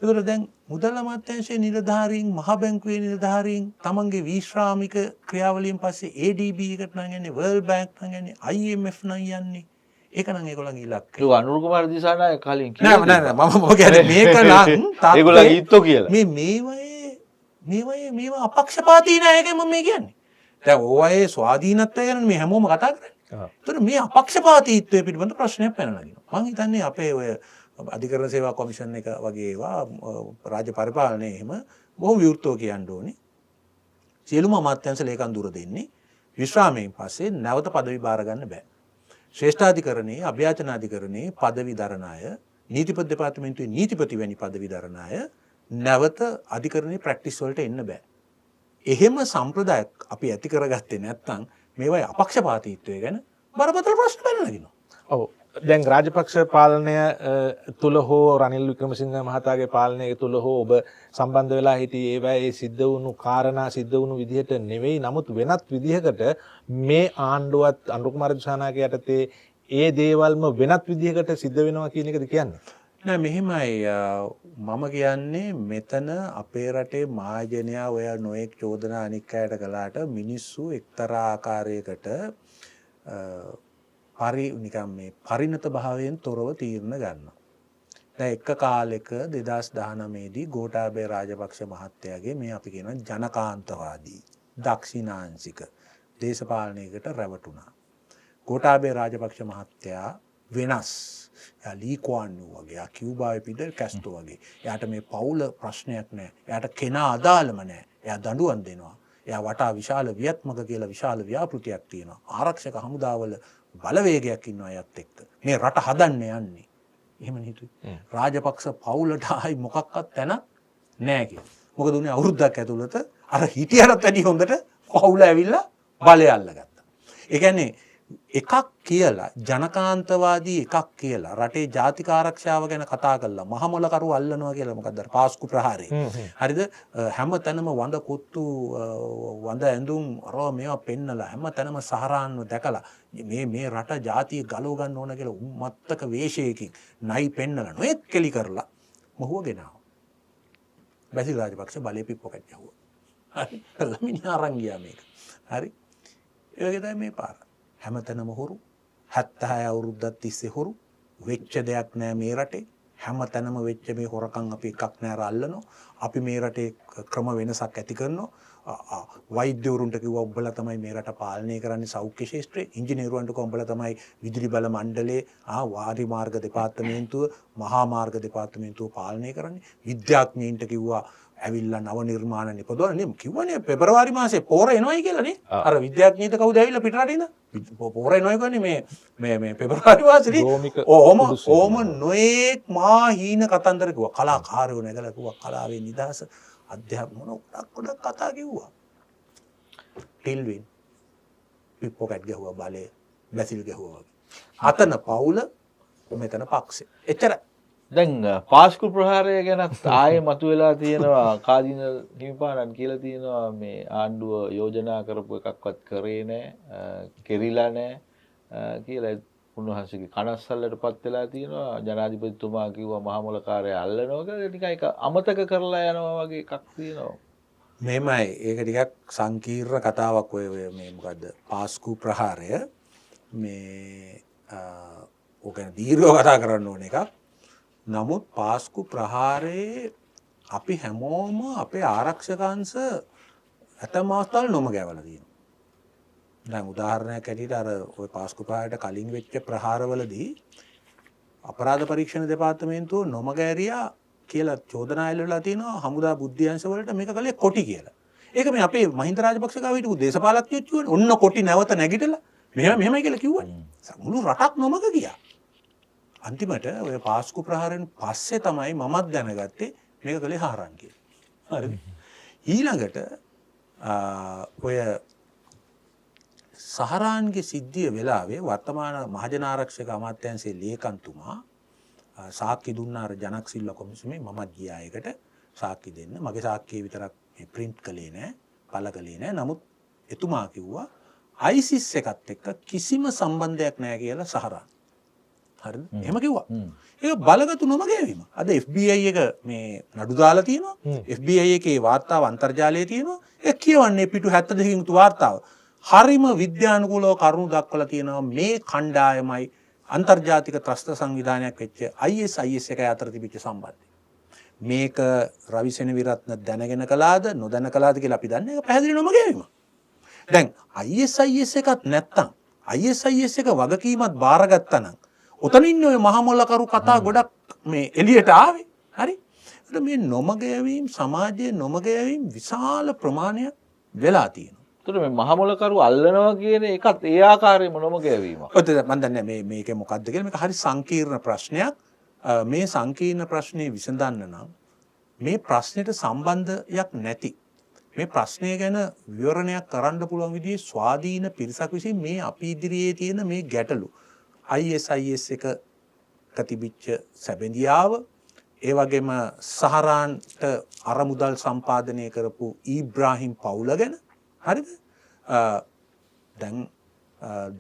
ඒතකොට දැන් මුදල් අමාත්‍යාංශයේ නිලධාරීන් මහ බැංකුවේ නිලධාරීන් තමන්ගේ විශ්‍රාමික ක්‍රියාවලියෙන් පස්සේ ADB එකට නම් යන්නේ World Bank නම් යන්නේ IMF නම් යන්නේ. ඒක නම් ඒගොල්ලන්ගේ ඉලක්කය. ඒක අනුර කුමාර දිසානායක කලින් නෑ නෑ මම කියන්නේ මේක නම් ඒගොල්ලන්ගේ ඊත්තෝ කියලා. මේවා අපක්ෂපාතී නෑ ඒකයි මම මේ කියන්නේ. දැන් ඕවායේ ස්වාධීනත්වය ගැන මේ හැමෝම කතා කරන්නේ. ඒතර මේ අපක්ෂපාතීත්වය පිළිබඳ ප්‍රශ්නයක් පැනලා නගිනවා. මම හිතන්නේ අපේ ඔය අධිකරණ සේවා කොමිෂන් එක වගේ ඒවා රාජ්‍ය පරිපාලනයේ එහෙම බොහොම විවෘතව කියන්න ඕනේ. සියලුම අමාත්‍යාංශ ලේකම් දුර දෙන්නේ විශ්‍රාමයෙන් පස්සේ නැවත පදවි බාර ගන්න බෑ. ශ්‍රේෂ්ඨාධිකරණයේ අභ්‍යාචනාධිකරණයේ පදවි දරන අය නීතිපති දෙපාර්තමේන්තුවේ නීතිපති වැනි පදවි දරන අය නැවත අධිකරණයේ ප්‍රැක්ටිස් වලට එන්න බෑ. එහෙම සම්ප්‍රදායක් අපි ඇති කරගත්තේ නැත්නම් මේවයි අපක්ෂපාතීත්වය ගැන බරපතල ප්‍රශ්න පැනනගිනවා. ඔව්. දැන් රාජපක්ෂ පාලනය තුල හෝ රනිල් වික්‍රමසිංහ මහතාගේ පාලනය තුල හෝ ඔබ සම්බන්ධ වෙලා හිටියේ ඒවැයි සිද්ධ වුණු කාරණා සිද්ධ වුණු විදිහට නෙවෙයි. නමුත් වෙනත් විදිහකට මේ ආණ්ඩුවත් අනුර කුමාර දිසානායක යටතේ ඒ දේවල්ම වෙනත් විදිහකට සිද්ධ වෙනවා කියන එකද කියන්නේ? නෑ මෙහෙමයි මම කියන්නේ මෙතන අපේ රටේ මහජනයා ඔය නොඑක් චෝදනා අනික් අයට කළාට මිනිස්සු එක්තරා ආකාරයකට පරිණත භාවයෙන් තොරව තීරණ ගන්නවා. දැන් එක කාලෙක 2019 දී ගෝඨාභය රාජපක්ෂ මහත්තයාගේ මේ අපි කියන ජනකාන්තවාදී දක්ෂිනාංශික දේශපාලනයකට රැවටුණා. ගෝඨාභය රාජපක්ෂ මහත්තයා වෙනස්. එයා ලී කුවාන් යූ වගේ, එයා කියුබාවේ පිඩල් කැස්ට්‍රෝ වගේ. එයාට මේ පවුල ප්‍රශ්නයක් නැහැ. එයාට කෙනා අදාළම නැහැ. එයා දඬුවම් දෙනවා. එයා වටා විශාල වියත්මක කියලා විශාල ව්‍යාපෘතියක් තියෙනවා. ආරක්ෂක හමුදාවල බලවේගයක් ඉන්නවා අයත් එක්ක. මේ රට හදන්න යන්නේ. එහෙමනේ හිතුවේ. රාජපක්ෂ පවුලට ආයි මොකක්වත් තැනක් නැහැ කියලා. මොකද උනේ අවුරුද්දක් ඇතුළත අර හිටියරත් වැඩි හොඳට පවුල ඇවිල්ලා බලය අල්ලගත්තා. ඒ කියන්නේ එකක් කියලා ජනකාන්තවාදී එකක් කියලා රටේ ජාතික ආරක්ෂාව ගැන කතා කරලා මහමොලකරු අල්ලනවා කියලා මොකක්ද පාස්කු ප්‍රහාරය. හරිද? හැම තැනම වඳ කොත්තු වඳ ඇඳුම් අරව මේවා පෙන්නලා හැම තැනම සහරාන්ව දැකලා මේ රට ජාතිය ගලව ගන්න ඕන කියලා උම්මත්තක වේශයකින් නයි පෙන්නලා නොඑක් කෙලි කරලා මොහුව ගෙනාවා. බැසිල් රාජපක්ෂ බලේ පිප්පොකට් යවුවා. හරි. ළමිනි අරන් ගියා මේක. හරි. ඒ වගේ තමයි මේ පාර. හැමතැනම හොරු 76 අවුරුද්දක් තිස්සේ හොරු වෙච්ච දෙයක් නෑ මේ රටේ හැමතැනම වෙච්ච මේ හොරකම් අපි එකක් නෑර අල්ලනවා අපි මේ රටේ ක්‍රම වෙනසක් ඇති කරනවා වෛද්‍යවරුන්ට කිව්වා උඹලා තමයි මේ රට පාලනය කරන්නේ සෞඛ්‍ය ශාස්ත්‍රයේ ඉංජිනේරුවන්ට කිව්වා උඹලා තමයි විදුලි බල මණ්ඩලයේ වාරි මාර්ග දෙපාර්තමේන්තුව මහා මාර්ග දෙපාර්තමේන්තුව පාලනය කරන්නේ විද්‍යාඥයින්ට කිව්වා ඇවිල්ලා නව නිර්මාණ නිපදවන්න නේ කිව්වනේ පෙබරවාරි මාසේ පෝර එනවයි කියලා නේ අර විද්‍යාඥයින්ට කවුද ඇවිල්ලා පිටරට ඉඳන් පෝර එනවයි කියන්නේ මේ පෙබරවාරි මාසේදී ඕම නොඑක් මා හීන කතන්දර කිව්වා කලාකාරයෝ නැගලා කිව්වා කලාවේ නිදහස අධ්‍යාපන ගොඩක් කතා කිව්වා ටිල්වින් පිප්පොකට් ගහුවා බලේ බැසිල් ගහුවා අතන පවුල මෙතන පක්ෂේ එච්චරයි දැන් පාස්කු ප්‍රහාරය ගැනත් ආයේ මතුවලා තියෙනවා කාදින හිමිපාණන් කියලා තියෙනවා මේ ආණ්ඩුව යෝජනා කරපු එකක්වත් කරේ නැහැ කෙරිලා නැහැ කියලා උන්වහන්සේගේ කනස්සල්ලටපත් වෙලා තියෙනවා ජනාධිපතිතුමා කිව්වා මහමොලකාරය අල්ලනවා කියලා ටික එක අමතක කරලා යනවා වගේ එකක් තියෙනවා මෙහෙමයි ඒක ටිකක් සංකීර්ණ කතාවක් ඔය මේ මොකද්ද පාස්කු ප්‍රහාරය මේ ඕක දීර්ඝව කතා කරන්න ඕන එකක් නමුත් පාස්කු ප්‍රහාරයේ අපි හැමෝම අපේ ආරක්ෂකංශ ඇතම් අවස්ථාවල නොම ගැවලා තියෙනවා. දැන් උදාහරණයක් ඇටියට අර ওই පාස්කු ප්‍රහාරයට කලින් වෙච්ච ප්‍රහාරවලදී අපරාධ පරීක්ෂණ දෙපාර්තමේන්තුව නොම ගැරියා කියලා චෝදනා එල්ලලා තිනවා හමුදා බුද්ධ්‍යංශ වලට මේක කලේ කොටි කියලා. ඒක මේ අපේ මහින්ද රාජපක්ෂ ගාව හිටපු දේශපාලඥයෝ කියුවනේ ඔන්න කොටි නැවත නැගිටලා මෙහෙමයි කියලා කිව්වනේ. මුළු රටක් නොමග ගියා. අන්තිමට ඔය පාස්කු ප්‍රහාරයෙන් පස්සේ තමයි මමත් දැනගත්තේ මේක කළේ හාරන් කියලා. හරිද? ඊළඟට ඔය සහරාන්ගේ සිද්ධිය වෙලාවේ වර්තමාන මහජන ආරක්ෂක අමාත්‍යාංශයේ ලේකම්තුමා සාක්ෂි දුන්නා අර ජනක් සිල්වා කොමිසමේ මමත් ගියා ඒකට සාක්ෂි දෙන්න. මගේ සාක්ෂිය විතරක් ප්‍රින්ට් කළේ නෑ, පළ කළේ නෑ. නමුත් එතුමා කිව්වා ISIS එකත් එක්ක කිසිම සම්බන්ධයක් නෑ කියලා සහරාන්. හරිද? එහෙම කිව්වා. ඒක බලගතු නොමගෑවීම. අද FBI එක මේ නඩු දාලා තියෙනවා. FBI එකේ වාර්තාව අන්තර්ජාලයේ තියෙනවා. ඒක කියවන්නේ පිටු 72කින් යුතු වාර්තාව. හරිම විද්‍යානුකූලව කරුණු දක්වලා තියෙනවා මේ කණ්ඩායමයි අන්තර්ජාතික ත්‍රස්ත සංවිධානයක් වෙච්ච IS එකයි අතර තිබිච්ච සම්බන්ධය. මේක රවි සෙනවිරත්න දැනගෙන කළාද නොදැන කළාද කියලා අපි දන්නේ. ඒක පැහැදිලි නොමගෑවීම. දැන් IS එකත් නැත්තම් IS එක වගකීමත් බාරගත්තා නම් ඔතන ඉන්න ඔය මහමොල්ලකරු කතා ගොඩක් මේ එළියට ආවේ. හරි? ඒත් මේ නොමගෑවීම සමාජයේ නොමගෑවීම විශාල ප්‍රමාණයක් වෙලා තියෙනවා. ඒතර මේ මහමොලකරු අල්ලනවා කියන එකත් ඒ ආකාරයෙන්ම නොමගෑවීමක්. ඔතන මම දන්නේ මේකේ මොකද්ද කියලා. මේක හරි සංකීර්ණ ප්‍රශ්නයක්. මේ සංකීර්ණ ප්‍රශ්නේ විසඳන්න නම් මේ ප්‍රශ්නෙට සම්බන්ධයක් නැති මේ ප්‍රශ්නය ගැන විවරණයක් කරන්න පුළුවන් විදිහේ ස්වාධීන පිරිසක් විසින් මේ අපි ඉදිරියේ තියෙන මේ ගැටලු IS එක තිබිච්ච සැබඳියාව ඒ වගේම සහරාන්ට අරමුදල් සම්පාදනය කරපු ඊබ්‍රාහිම් පවුල ගැන හරිද? දැන්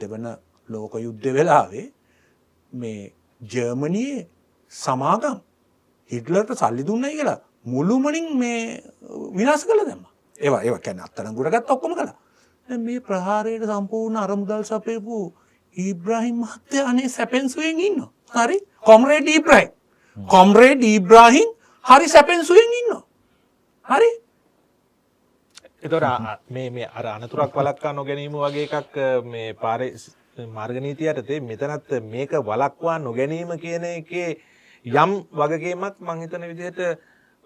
දෙවන ලෝක යුද්ධ වෙලාවේ මේ ජර්මනියේ සමාගම් හිට්ලර්ට සල්ලි දුන්නයි කියලා මුළුමනින් මේ විනාශ කළා දැම්මා. ඒවා කියන්නේ අත්අඩංගුවට ගත්ත ඔක්කොම කළා. දැන් මේ ප්‍රහාරයට සම්පූර්ණ අරමුදල් සපයපු ඊබ්‍රාහිම් මහත්තයා අනේ සැපෙන්සුවෙන් ඉන්නවා. හරි? කොම්රේඩ් ඊබ්‍රාහිම්. කොම්රේඩ් ඊබ්‍රාහිම් හරි සැපෙන්සුවෙන් ඉන්නවා. හරි? එතකොට මේ අර අනතුරක් වළක්වා නොගැනීම වගේ එකක් මේ පාරේ මාර්ග නීතිය යටතේ මෙතනත් මේක වළක්වා නොගැනීම කියන එකේ යම් වගකීමක් මම හිතන විදිහට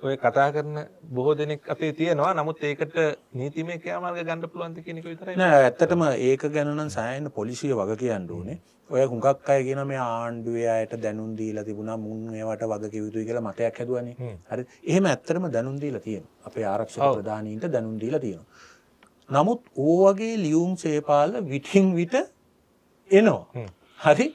ඔය කතා කරන බොහෝ දෙනෙක් අතේ තියෙනවා. නමුත් ඒකට නීතිමය ක්‍රියාමාර්ග ගන්න පුළුවන්ද කියන එක විතරයි. නෑ ඇත්තටම ඒක ගැන නම් සෑහෙන පොලිසිය වග කියන්න ඕනේ. ඔය හුඟක් අය කියන මේ ආණ්ඩුවේ අයට දැනුම් දීලා තිබුණා මුන් මේවට වග කිව යුතුයි කියලා මතයක් හැදුවානේ. හරි. එහෙම ඇත්තටම දැනුම් දීලා තියෙනවා. අපේ ආරක්ෂක ප්‍රධානීන්ට දැනුම් දීලා තියෙනවා. නමුත් ඕ වගේ ලියුම් සේපාල විටින් විට එනවා. හරි.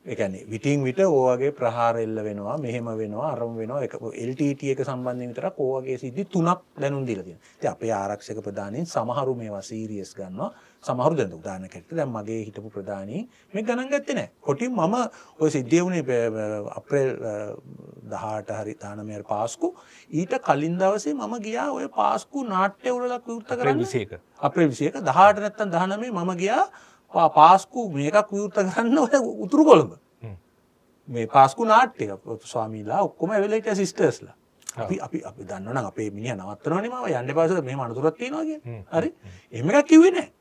ඒ කියන්නේ විටින් විට ඕ වගේ ප්‍රහාර එල්ල වෙනවා, මෙහෙම වෙනවා, අරම වෙනවා. ඒක LTT එක සම්බන්ධයෙන් විතරක් ඕ වගේ සිද්ධි 3ක් දැනුම් දීලා තියෙනවා. ඉතින් අපේ ආරක්ෂක ප්‍රධානීන් සමහරු මේවා සීරියස් ගන්නවා. සමහරු දැන් උදාහරණයකට දැන් මගේ හිටපු ප්‍රධානී මේක ගණන් ගත්තේ නැහැ. කොටින් මම ওই සිද්ධිය වුණේ අප්‍රේල් 18 හරි 19 පාස්කු. ඊට කලින් දවසේ මම ගියා ඔය පාස්කු නාට්‍ය උළෙලක් විවෘත කරන්න. අප්‍රේල් 21 18 නැත්තම් 19 මම ගියා පාස්කු මේකක් විවෘත කරන්න ඔය උතුරු කොළඹ. මේ පාස්කු නාට්‍ය ස්වාමීලා ඔක්කොම ඇවිල්ලා හිටියා සිස්ටර්ස්ලා. අපි දන්නවනම් අපේ මිනිහා නවත්තනවනේ මාව යන්න එපා කියලා මෙහෙම අනතුරක් තියෙනවා කියන්නේ. හරි? එහෙම එකක් කිව්වේ නැහැ.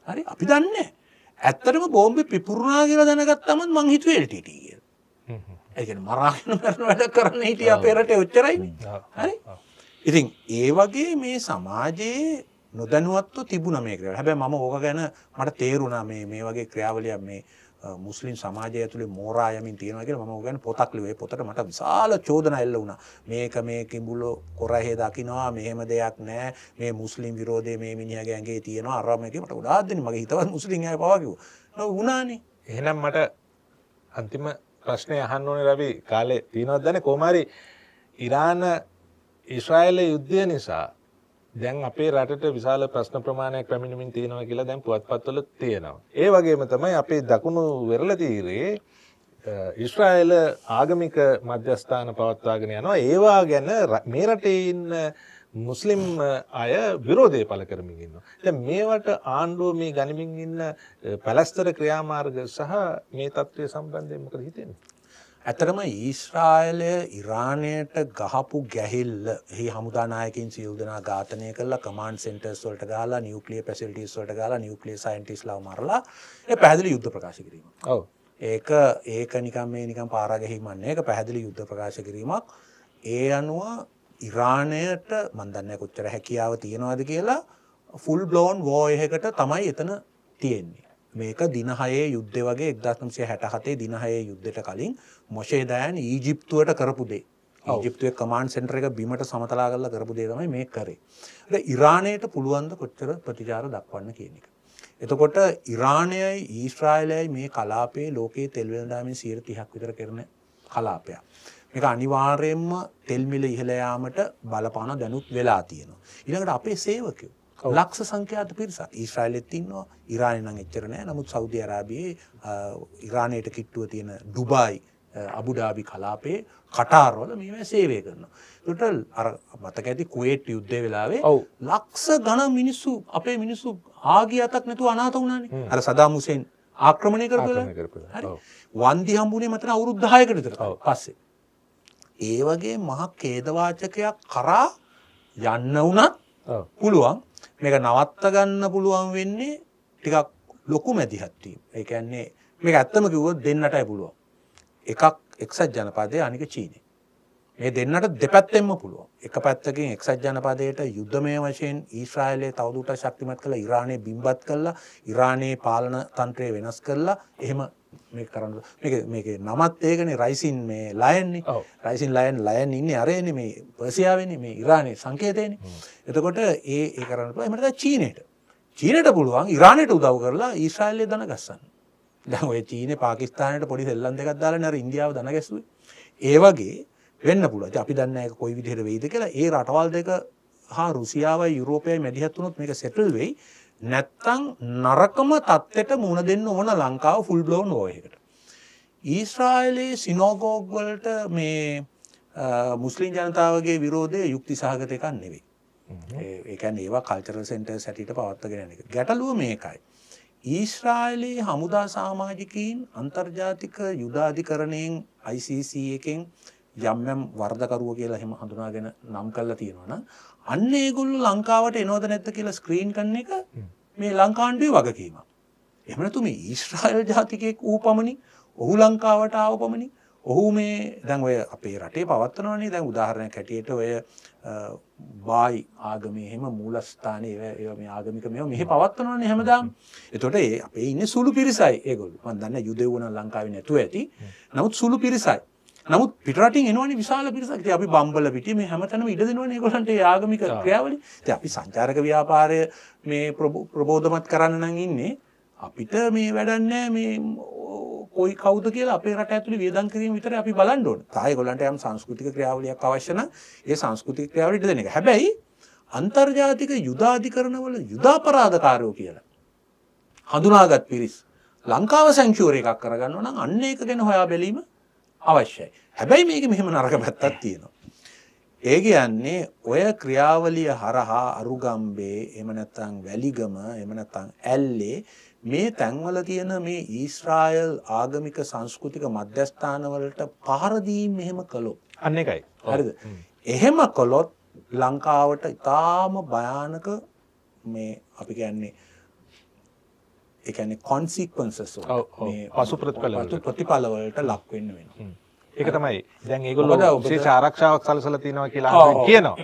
හරි? අපි දන්නේ නැහැ. ඇත්තටම බෝම්බේ පිපුරුණා කියලා දැනගත්තම මං හිතුවේ LTT කියලා. ඒ කියන්නේ මරාගෙන මරන වැඩ කරන්න හිටිය අපේ රටේ ඔච්චරයිනේ. හරි? ඉතින් ඒ වගේ මේ සමාජයේ නොදැනුවත්ව තිබුණා මේ ක්‍රියාව. හැබැයි මම ඕක ගැන මට තේරුණා මේ වගේ ක්‍රියාවලියක් මේ මුස්ලිම් සමාජය ඇතුලේ මෝරා යමින් තියෙනවා කියලා මම ඕක ගැන පොතක් ලිව්වා. ඒ පොතට මට විශාල චෝදනා එල්ල වුණා. මේ කිඹුලෝ කොරහේ දකින්නවා මෙහෙම දෙයක් නැහැ. මේ මුස්ලිම් විරෝධය මේ මිනිහාගේ ඇඟේ තියෙනවා. අරම එකේ මට ගොඩාක් දෙනෙක් මගේ හිතවත් මුස්ලිම් අය පවා කිව්වා. නෝ වුණානේ. එහෙනම් මට අන්තිම ප්‍රශ්නේ අහන්න ඕනේ රවි කාලේ තියෙනවද දන්නේ කොහොම හරි ඉරාන ඊශ්‍රායල යුද්ධය නිසා දැන් අපේ රටට විශාල ප්‍රශ්න ප්‍රමාණයක් පැමිණෙමින් තියෙනවා කියලා දැන් පුවත්පත්වල තියෙනවා. ඒ වගේම තමයි අපේ දකුණු වෙරළ තීරයේ ඊශ්‍රායල ආගමික මධ්‍යස්ථාන පවත්වාගෙන යනවා. ඒවා ගැන මේ රටේ ඉන්න මුස්ලිම් අය විරෝධය පළ කරමින් ඉන්නවා. දැන් මේවට ආණ්ඩුව මේ ගනිමින් ඉන්න පැලස්තර ක්‍රියාමාර්ග සහ මේ තත්ත්වය සම්බන්ධයෙන් මොකද හිතෙන්නේ? ඇතරම ඊශ්‍රායලය ඉරානයට ගහපු ගැහිල්ල එහි හමුදා නායකින් සියලු දෙනා ඝාතනය කළා කමාන්ඩ් සෙන්ටර්ස් වලට ගහලා නියුක්ලියර් ෆැසිලිටිස් වලට ගහලා නියුක්ලියර් සයන්ටිස්ට්ලාව මරලා ඒ පැහැදිලි යුද්ධ ප්‍රකාශ කිරීමක්. ඔව්. ඒක නිකන් පාරා ගැහිමක් නෙවෙයි. ඒක පැහැදිලි යුද්ධ ප්‍රකාශ කිරීමක්. ඒ අනුව ඉරානයට මම දන්නේ කොච්චර හැකියාව තියනවද කියලා ෆුල් බ්ලෝන් වෝ එකකට තමයි එතන තියෙන්නේ. මේක දින 6 යුද්ධය වගේ 1967 දින 6 යුද්ධයට කලින් මොෂේ දයන් ඊජිප්තුවට කරපු දේ. ඊජිප්තුවේ කමාන්ඩ් සෙන්ටර් එක බිමට සමතලා කරලා කරපු දේ තමයි මේක කරේ. ඒක ඉරානයට පුළුවන් ද කොච්චර ප්‍රතිචාර දක්වන්න කියන එක. එතකොට ඉරානයයි ඊශ්‍රායලයයි මේ කලාපයේ ලෝකයේ තෙල් වෙළඳාමේ 30% විතර කරන කලාපයක්. මේක අනිවාර්යයෙන්ම තෙල් මිල ඉහළ යාමට බලපාන දැනුත් වෙලා තියෙනවා. ඊළඟට අපේ සේවකයෝ ලක්ෂ සංඛ්‍යාත පිරිසක් ඊශ්‍රායලෙත් ඉන්නවා. ඉරානයේ නම් එච්චර නෑ. නමුත් සෞදි අරාබියේ ඉරානයට කිට්ටුව තියෙන ඩුබායි අබුඩාබි කලාපයේ කටාරවල මේවා සේවය කරනවා. ඒකට අර මතක ඇති කුවේට් යුද්ධය වෙලාවේ ලක්ෂ ගණන් මිනිස්සු අපේ මිනිස්සු ආගිය අතක් නැතුව අනාථ වුණානේ. අර සදාම් හුසේන් ආක්‍රමණය කරපුවා. හරි. වන්දි හම්බුනේ මතන අවුරුදු 10කට විතර පස්සේ. ඒ වගේ මහ ඛේදවාචකයක් කරා යන්න උනත් පුළුවන්. මේක නවත්ත ගන්න පුළුවන් වෙන්නේ ටිකක් ලොකු මැදිහත් වීම. ඒ කියන්නේ මේක ඇත්තම කිව්වොත් දෙන්නටයි පුළුවන්. එකක් එක්සත් ජනපදයේ අනික චීනය. මේ දෙන්නට දෙපැත්තෙන්ම පුළුවන්. එක පැත්තකින් එක්සත් ජනපදයට යුද්ධමය වශයෙන් ඊශ්‍රායලයේ තවදුරටත් ශක්තිමත් කළා, ඉරානයේ බිම්බත් කළා, ඉරානයේ පාලන තන්ත්‍රය වෙනස් කරලා එහෙම මේක කරන්න. මේකේ නමත් ඒකනේ රයිසින් මේ ලයන්නේ. රයිසින් ලයන් ඉන්නේ අරේනේ මේ පර්සියාවේනේ මේ ඉරානයේ සංකේතයනේ. එතකොට ඒ කරන්න පුළුවන්. එහෙම නැත්නම් චීනයට පුළුවන් ඉරානයට උදව් කරලා ඊශ්‍රායලයේ දන ගස්සන්න. දැන් ඔය චීනේ පාකිස්තානයට පොඩි සෙල්ලම් දෙකක් දාලානේ අර ඉන්දියාව දන ගැස්සුවේ. ඒ වගේ වෙන්න පුළුවන්. අපි දන්නේ නැහැ ඒක කොයි විදිහට වෙයිද කියලා. ඒ රටවල් දෙක හා රුසියාවයි යුරෝපයයි මැදිහත් වුණොත් මේක සෙටල් වෙයි. නැත්තම් නරකම තත්ත්වයට මුහුණ දෙන්න ඕන ලංකාව ෆුල් බ්ලෝන් වෝ එකකට. ඊශ්‍රායලයේ සිනෝගෝග් වලට මේ මුස්ලිම් ජනතාවගේ විරෝධය යුක්ති සහගත එකක් නෙවෙයි. ඒ කියන්නේ ඒවා කල්චරල් සෙන්ටර්ස් හැටියට පවත්වාගෙන යන එක. ගැටලුව මේකයි. ඊශ්‍රායලයේ හමුදා සමාජිකයින් අන්තර්ජාතික යුද අධිකරණයෙන් ICC එකෙන් යම් වරදකරුවෝ කියලා එහෙම හඳුනාගෙන නම් කරලා තියෙනවා නම් අන්න ඒගොල්ලෝ ලංකාවට එනවද නැද්ද කියලා ස්ක්‍රීන් කරන එක මේ ලංකාණ්ඩුවේ වගකීමක්. එහෙම නැතු මේ ඊශ්‍රායල් ජාතිකයෙක් ඌ පමණි ඔහු ලංකාවට ආව පමණි ඔහු මේ දැන් ඔය අපේ රටේ පවත්වනවානේ දැන් උදාහරණයක් හැටියට ඔය බායි ආගමේ එහෙම මූලස්ථානයේ ඒවා මේ ආගමික මේවා මෙහි පවත්වනවානේ හැමදාම. එතකොට ඒ අපේ ඉන්නේ සුළු පිරිසයි ඒගොල්ලෝ. මම දන්නේ යුදෙව්ව නම් ලංකාවේ නැතුව ඇති. නමුත් සුළු පිරිසයි. නමුත් පිටරටින් එනවනේ විශාල පිරිසක්. ඉතින් අපි බම්බල පිටියේ මේ හැමතැනම ඉඩ දෙනවනේ ඒගොල්ලන්ට ඒ ආගමික ක්‍රියාවලිය. ඉතින් අපි සංචාරක ව්‍යාපාරය මේ ප්‍රබෝධමත් කරන්න නම් ඉන්නේ අපිට මේ වැඩක් නැහැ මේ කොයි කවුද කියලා අපේ රට ඇතුලේ වියදම් කිරීම විතරයි අපි බලන්න ඕනේ. තා ඒගොල්ලන්ට යම් සංස්කෘතික ක්‍රියාවලියක් අවශ්‍ය නම් ඒ සංස්කෘතික ක්‍රියාවලිය ඉඩ දෙන එක. හැබැයි අන්තර්ජාතික යුදාධිකරණවල යුදාපරාධකාරයෝ කියලා හඳුනාගත් පිරිස් ලංකාව සැන්ක්චුවරි එකක් කරගන්නවා නම් අන්න ඒක ගැන හොයා බැලීම අවශ්‍යයි. හැබැයි මේක මෙහෙම නරක පැත්තක් තියෙනවා. ඒ කියන්නේ ඔය ක්‍රියාවලිය හරහා අරුගම්බේ එහෙම නැත්නම් වැලිගම එහෙම නැත්නම් ඇල්ලේ මේ තැන්වල තියෙන මේ ඊශ්‍රායල් ආගමික සංස්කෘතික මධ්‍යස්ථාන වලට පහර දීම මෙහෙම කළොත් අන්න එකයි. හරිද? එහෙම කළොත් ලංකාවට ඉතාම භයානක මේ අපි කියන්නේ ඒ කියන්නේ consequences මේ පසු ප්‍රතිඵල වලට ලක් වෙන්න වෙනවා. ඒක තමයි. දැන් ඒගොල්ලෝ විශේෂ ආරක්ෂාවක් සැලසලා තියෙනවා කියලා කියනවා.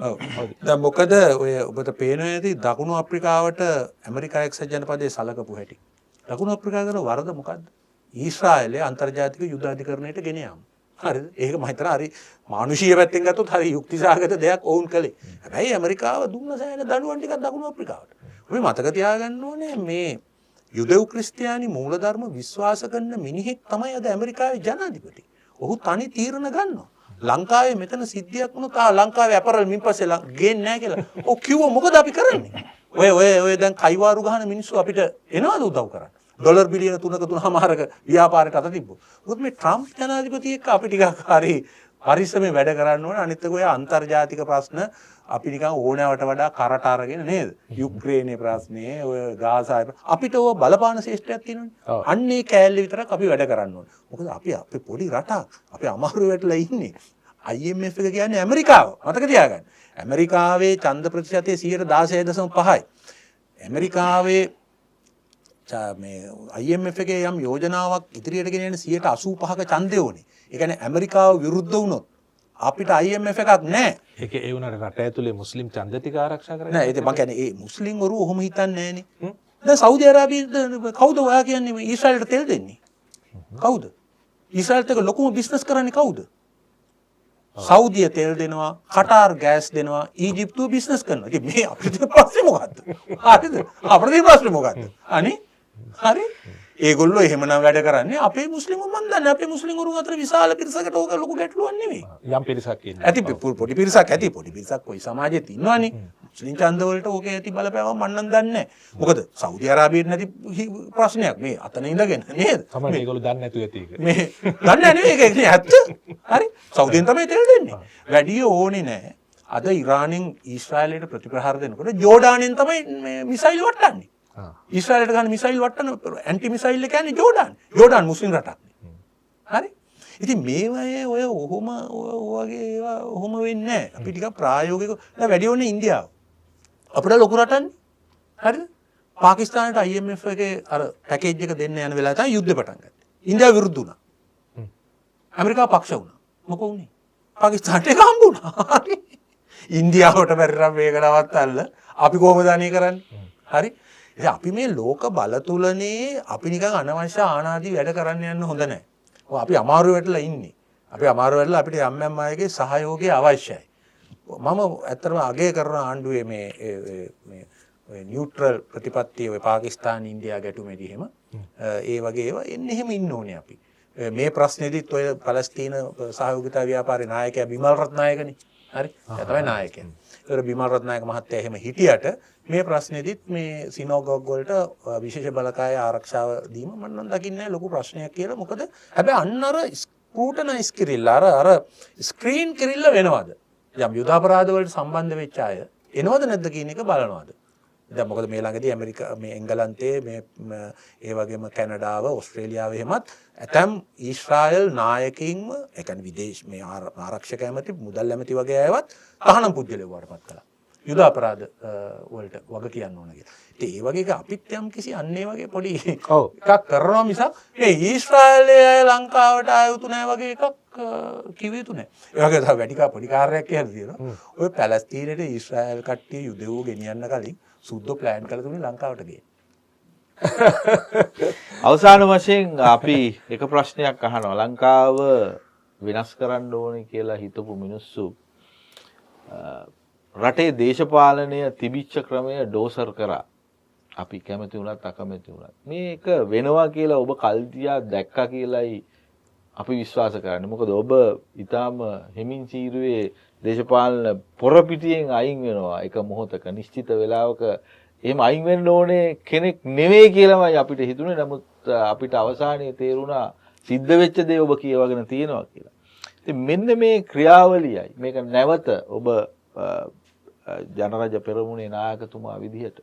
දැන් මොකද ඔය ඔබට පේනවා ඇති දකුණු අප්‍රිකාවට ඇමරිකා එක්සත් ජනපදයේ සලකපු හැටි. දකුණු අප්‍රිකාව කරන වරද මොකද්ද? ඊශ්‍රායලයේ අන්තර්ජාතික යුද අධිකරණයට ගෙන යාම. හරිද? ඒක මම හිතනවා හරි මානුෂීය පැත්තෙන් ගත්තොත් හරි යුක්තිසහගත දෙයක් වුන් කළේ. හැබැයි ඇමරිකාව දුන්න සෑහෙන දඬුවම් ටිකක් දකුණු අප්‍රිකාවට. අපි මතක තියාගන්න ඕනේ මේ යුදෙව් ක්‍රිස්තියානි මූලධර්ම විශ්වාස කරන මිනිහෙක් තමයි අද ඇමරිකාවේ ජනාධිපති. ඔහු තනි තීරණ ගන්නවා. ලංකාවේ මෙතන සිද්ධියක් වුණොත් ලංකාවේ අපරල් මින් පස්සේ ගේන්නේ නැහැ කියලා. ඔව් කිව්වා මොකද අපි කරන්නේ? ඔය දැන් කයිවාරු ගහන මිනිස්සු අපිට එනවද උදව් කරන්න? ඩොලර් බිලියන 3.5ක ව්‍යාපාරයට අත තිබ්බොත්. මොකද මේ ට්‍රම්ප් ජනාධිපති එක්ක අපි ටිකක් හරි පරිස්සමෙන් වැඩ කරන්න ඕනේ. අනිත් එක ඔය අන්තර්ජාතික ප්‍රශ්න අපි නිකන් ඕනෑවට වඩා කරට අරගෙන නේද? යුක්‍රේනයේ ප්‍රශ්නේ, ඔය ගාසාවේ අපිට ඔය බලපාන ශේෂ්ඨයක් තියෙනවනේ. අන්නේ කෑල්ල විතරක් අපි වැඩ කරන්න ඕනේ. මොකද අපි අපේ පොඩි රටක්. අපි අමාරු වෙట్లా ඉන්නේ. IMF එක කියන්නේ ඇමරිකාව. මතක තියාගන්න. ඇමරිකාවේ ඡන්ද ප්‍රතිශතය 16.5යි. ඇමරිකාවේ මේ IMF එකේ යම් යෝජනාවක් ඉදිරියට ගෙන යන 85ක ඡන්දය ඕනේ. ඒ කියන්නේ ඇමරිකාව විරුද්ධ වුණොත් අපිට IMF එකක් නැහැ. ඒක ඒ වුණාට රට ඇතුලේ මුස්ලිම් ඡන්ද ටික ආරක්ෂා කරගන්න. නෑ ඒක මම කියන්නේ ඒ මුස්ලිම් වරු ඔහොම හිතන්නේ නෑනේ. දැන් සෞදි අරාබියේ කවුද ඔයා කියන්නේ ඊශ්‍රායලට තෙල් දෙන්නේ? කවුද? ඊශ්‍රායලට ලොකුම බිස්නස් කරන්නේ කවුද? සෞදිය තෙල් දෙනවා, කටාර් ගෑස් දෙනවා, ඊජිප්තුව බිස්නස් කරනවා. ඉතින් මේ අපිට ප්‍රශ්නේ මොකද්ද? හරිද? අපිට ප්‍රශ්නේ මොකද්ද? අනේ හරි. ඒගොල්ලෝ එහෙමනම් වැඩ කරන්නේ අපේ මුස්ලිමුන් මන් දන්නේ අපේ මුස්ලිමුන් අතර විශාල පිරිසකට ඕක ලොකු ගැටලුවක් නෙවෙයි. යම් පිරිසක් ඉන්නවා. ඇති පොඩි පිරිසක් ඇති පොඩි පිරිසක් කොයි සමාජෙත් ඉන්නවනේ. මුස්ලිම් ඡන්ද වලට ඕකේ ඇති බලපෑමක් මන් නම් දන්නේ නැහැ. මොකද සෞදි අරාබියේ නැති ප්‍රශ්නයක් මේ අතන ඉඳගෙන නේද? තමයි ඒගොල්ලෝ දන්නේ නැතුව ඇති ඒක. මේ දන්නේ නෙවෙයි ඒක නේ ඇත්ත. හරි. සෞදියෙන් තමයි තෙල් දෙන්නේ. වැඩි ඕනේ නැහැ. අද ඉරානෙන් ඊශ්‍රායලයට ප්‍රතිප්‍රහාර දෙනකොට ජෝඩානෙන් තමයි මේ මිසයිල් වට්ටන්නේ. ඊශ්‍රායලට ගන්න මිසයිල් වට්ටන ඇන්ටි මිසයිල් එක කියන්නේ ජෝඩාන්. ජෝඩාන් මුස්ලිම් රටක්. හරි. ඉතින් මේවයේ ඔය ඔහොම වගේ ඒවා ඔහොම වෙන්නේ නැහැ. අපි ටිකක් ප්‍රායෝගිකව දැන් වැඩි ඕනේ ඉන්දියාව. අපිට ලොකු රටන්නේ. හරිද? පාකිස්තානට IMF එකේ අර පැකේජ් එක දෙන්න යන වෙලාව තමයි යුද්ධ පටන් ගත්තේ. ඉන්දියාව විරුද්ධ වුණා. ඇමරිකාව පක්ෂ වුණා. මොකෝ උනේ? පාකිස්තානට ඒක හම්බුණා. හරි. ඉන්දියාවට බැරිනම් මේක නවත්තන්න අපි කොහොමද අනේ කරන්නේ? හරි. ඉතින් අපි මේ ලෝක බල තුලනේ අපි නිකන් අනවශ්‍ය ආනාදී වැඩ කරන්න යන්න හොඳ නැහැ. ඔව් අපි අමාරු වෙట్లా ඉන්නේ. අපි අමාරු වෙట్లా අපිට යම් යම් අයගේ සහයෝගය අවශ්‍යයි. මම ඇත්තටම අගය කරන ආණ්ඩුවේ මේ නියුට්‍රල් ප්‍රතිපත්තිය ඔය පාකිස්තාන ඉන්දියා ගැටුමේදී එහෙම ඒ වගේ ඒවා එන්නේ එහෙම ඉන්න ඕනේ අපි. මේ ප්‍රශ්නේදීත් ඔය පැලස්තීන සහයෝගිතා ව්‍යාපාරේ නායකයා බිමල් රත්නායකනේ. හරි. එයා තමයි නායකයා. ඒතර බිමල් රත්නායක මහත්තයා එහෙම හිටියට මේ ප්‍රශ්නේදීත් මේ සිනෝගොග් වලට විශේෂ බලකාය ආරක්ෂාව දීම මම නම් දකින්නේ ලොකු ප්‍රශ්නයක් කියලා. මොකද හැබැයි අන්න අර ස්ක්‍රූටනයිස් කිරිල්ල අර ස්ක්‍රීන් කිරිල්ල වෙනවද? යම් යුද අපරාධ වලට සම්බන්ධ වෙච්ච අය එනවද නැද්ද කියන එක බලනවාද? දැන් මොකද මේ ළඟදී ඇමරිකා මේ එංගලන්තයේ මේ ඒ වගේම කැනඩාව ඕස්ට්‍රේලියාව එහෙමත් ඇතම් ඊශ්‍රායල් නායකින්ම ඒ කියන්නේ විදේශ මේ ආරක්ෂක ඇමති මුදල් ඇමති වගේ අයවත් තහනම් පුජ්‍යලෙව වඩපත් කළා. යුද අපරාධ වලට වග කියන්න ඕන කියලා. ඉතින් ඒ වගේ එක අපිත් යම් කිසි අන්න ඒ වගේ පොඩි එකක් කරනවා මිසක් මේ ඊශ්‍රායලයේ අය ලංකාවට ආයුතු නැහැ වගේ එකක් කිව්ව යුතු නැහැ. ඒ වගේ තමයි වැඩිකා පොඩි කාර්යයක් කියලා තියෙනවා. ඔය පැලස්තීනයේ ඊශ්‍රායල් කට්ටිය යුදෙව් ගෙනියන්න කලින් සුද්ධ ප්ලෑන් කරලා තුනේ ලංකාවට ගියේ. අවසාන වශයෙන් අපි එක ප්‍රශ්නයක් අහනවා. ලංකාව වෙනස් කරන්න ඕනේ කියලා හිතපු මිනිස්සු රටේ දේශපාලනය තිබිච්ච ක්‍රමය ඩෝසර් කරා. අපි කැමති වුණත් අකමැති වුණත් මේක වෙනවා කියලා ඔබ කල්තියා දැක්කා කියලායි අපි විශ්වාස කරන්නේ. මොකද ඔබ ඊටාම හිමින් චීරුවේ දේශපාලන පොරපිටියෙන් අයින් වෙනවා එක මොහොතක නිශ්චිත වෙලාවක එහෙම අයින් වෙන්න ඕනේ කෙනෙක් නෙවෙයි කියලාමයි අපිට හිතුනේ. නමුත් අපිට අවසානයේ තේරුණා සිද්ධ වෙච්ච දේ ඔබ කියවගෙන තියෙනවා කියලා. ඉතින් මෙන්න මේ ක්‍රියාවලියයි මේක නැවත ඔබ ජනරජ පෙරමුණේ නායකතුමා විදිහට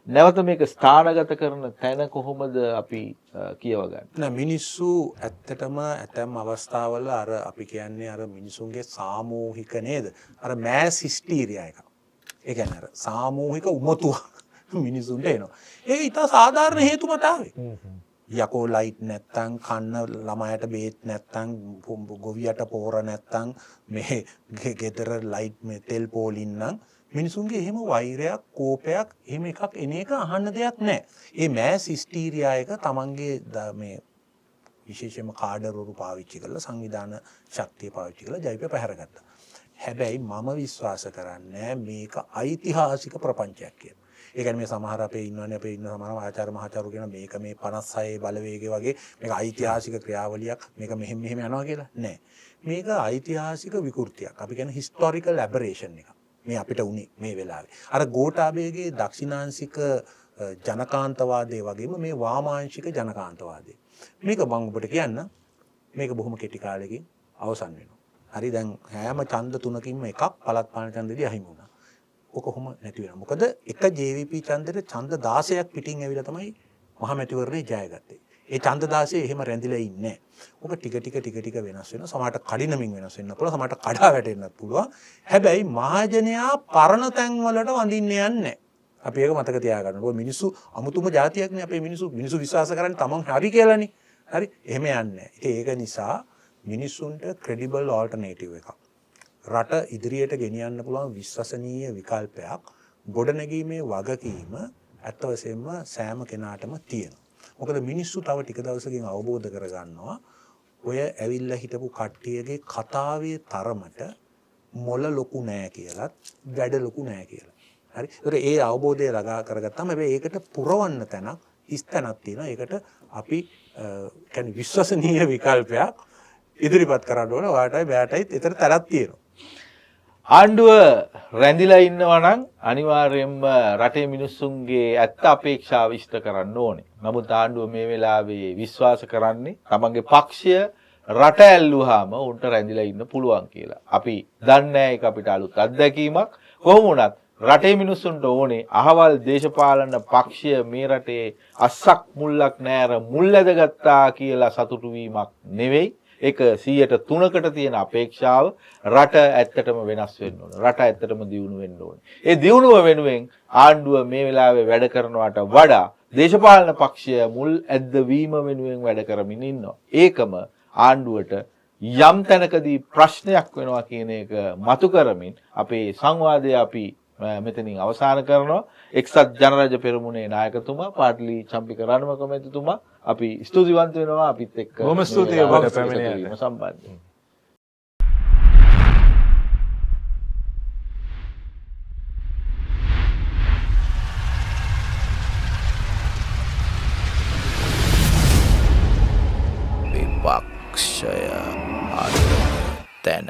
නැවත මේක ස්ථානගත කරන තැන කොහොමද අපි කියවගන්නේ? නෑ මිනිස්සු ඇත්තටම ඇතැම් අවස්ථාවල අර අපි කියන්නේ අර මිනිසුන්ගේ සාමූහික නේද? අර මෑස් හිස්ටීරියා එක. ඒ කියන්නේ අර සාමූහික උමතුව මිනිසුන්ට එනවා. ඒක ඉතා සාධාරණ හේතු මත ආවේ. යකෝ ලයිට් නැත්තම් කන්න ළමයට බේත් නැත්තම් ගොවියට පෝර නැත්තම් මේ ගෙදර ලයිට් මේ තෙල් පෝලින් නම් මිනිසුන්ගේ එහෙම වෛරයක් කෝපයක් එහෙම එකක් එන එක අහන්න දෙයක් නැහැ. ඒ මෑස් හිස්ටීරියා එක තමන්ගේ මේ විශේෂයෙන්ම කාඩරවරු පාවිච්චි කරලා සංවිධාන ශක්තිය පාවිච්චි කරලා ජයිපේ පැහැරගත්තා. හැබැයි මම විශ්වාස කරන්නේ මේක ඓතිහාසික ප්‍රපංචයක් කියලා. ඒ කියන්නේ මේ සමහර අපේ ඉන්නවනේ අපේ ඉන්න සමහර ආචාර්ය මහාචාර්ය කියන මේක මේ 56 බලවේගය වගේ මේක ඓතිහාසික ක්‍රියාවලියක් මේක මෙහෙම යනවා කියලා නෑ. මේක ඓතිහාසික විකෘතියක්. අපි කියන්නේ හිස්ටොරිකල් ඇබරේෂන් එකක්. මේ අපිට උනේ මේ වෙලාවේ. අර ගෝඨාභයගේ දක්ෂිණාංශික ජනකාන්තවාදයේ වගේම මේ වාමාංශික ජනකාන්තවාදය. මේක මම ඔබට කියන්න මේක බොහොම කෙටි කාලෙකින් අවසන් වෙනවා. හරි දැන් හැම ඡන්ද තුනකින්ම එකක් පළාත් පාලන ඡන්දෙදී අහිමි වුණා. ඔක කොහොම නැති වෙනවා. මොකද එක JVP ඡන්දෙට ඡන්ද 16ක් පිටින් ඇවිල්ලා තමයි මහමැතිවරණේ ජයගත්තේ. ඒ ඡන්ද 16 එහෙම රැඳිලා ඉන්නේ නැහැ. ඔක ටික ටික වෙනස් වෙනවා. සමහරට කඩිනමින් වෙනස් වෙන්න පුළුවන්. සමහරට කඩා වැටෙන්නත් පුළුවන්. හැබැයි මහජනයා පරණ තැන් වලට වඳින්න යන්නේ නැහැ. අපි ඒක මතක තියාගන්න. ඔය මිනිස්සු අමුතුම જાතියක්නේ අපේ මිනිස්සු විශ්වාස කරන්නේ තමන් හරි කියලානේ. හරි? එහෙම යන්නේ නැහැ. ඒක නිසා මිනිස්සුන්ට ක්‍රෙඩිබල් ඔල්ටර්නේටිව් එකක්. රට ඉදිරියට ගෙනියන්න පුළුවන් විශ්වසනීය විකල්පයක් ගොඩනැගීමේ වගකීම ඇත්ත වශයෙන්ම සෑම කෙනාටම තියෙනවා. මොකද මිනිස්සු තව ටික දවසකින් අවබෝධ කරගන්නවා ඔය ඇවිල්ලා හිටපු කට්ටියගේ කතාවේ තරමට මොළ ලොකු නෑ කියලත් වැඩ ලොකු නෑ කියලා. හරි. ඒතර ඒ අවබෝධය ළඟා කරගත්තාම හැබැයි ඒකට පුරවන්න තැනක් හිස් තැනක් තියෙනවා. ඒකට අපි කියන්නේ විශ්වසනීය විකල්පයක් ඉදිරිපත් කරන්න ඕන. ඔයාටයි බෑටයි ඒතර තරක් තියෙනවා. ආණ්ඩුව රැඳිලා ඉන්නවා නම් අනිවාර්යයෙන්ම රටේ මිනිස්සුන්ගේ ඇත්ත අපේක්ෂාව ඉෂ්ට කරන්න ඕනේ. නමුත් ආණ්ඩුව මේ වෙලාවේ විශ්වාස කරන්නේ තමන්ගේ පක්ෂය රට ඇල්ලුවාම උන්ට රැඳිලා ඉන්න පුළුවන් කියලා. අපි දන්නේ නැහැ ඒක අපිට අලුත් අත්දැකීමක්. කොහොම වුණත් රටේ මිනිස්සුන්ට ඕනේ අහවල් දේශපාලන පක්ෂය මේ රටේ අස්සක් මුල්ලක් නෑර මුල් ඇදගත්තා කියලා සතුටු වීමක් නෙවෙයි. ඒක 103කට තියෙන අපේක්ෂාව රට ඇත්තටම වෙනස් වෙන්න ඕන. රට ඇත්තටම දියුණු වෙන්න ඕන. ඒ දියුණුව වෙනුවෙන් ආණ්ඩුව මේ වෙලාවේ වැඩ කරනවට වඩා දේශපාලන පක්ෂය මුල් ඇද්දවීම වෙනුවෙන් වැඩ කරමින් ඉන්නවා. ඒකම ආණ්ඩුවට යම් තැනකදී ප්‍රශ්නයක් වෙනවා කියන එක මතු කරමින් අපේ සංවාදය අපි මෙතනින් අවසන් කරනවා. එක්සත් ජනරජ පෙරමුණේ නායකතුමා පාටලි චම්පික රණවක මැතිතුමා අපි ස්තුතිවන්ත වෙනවා අපිත් එක්ක බොහොම ස්තුතියි ඔබට පැමිණීම සම්බන්ධයෙන්. විපක්ෂය අද තැන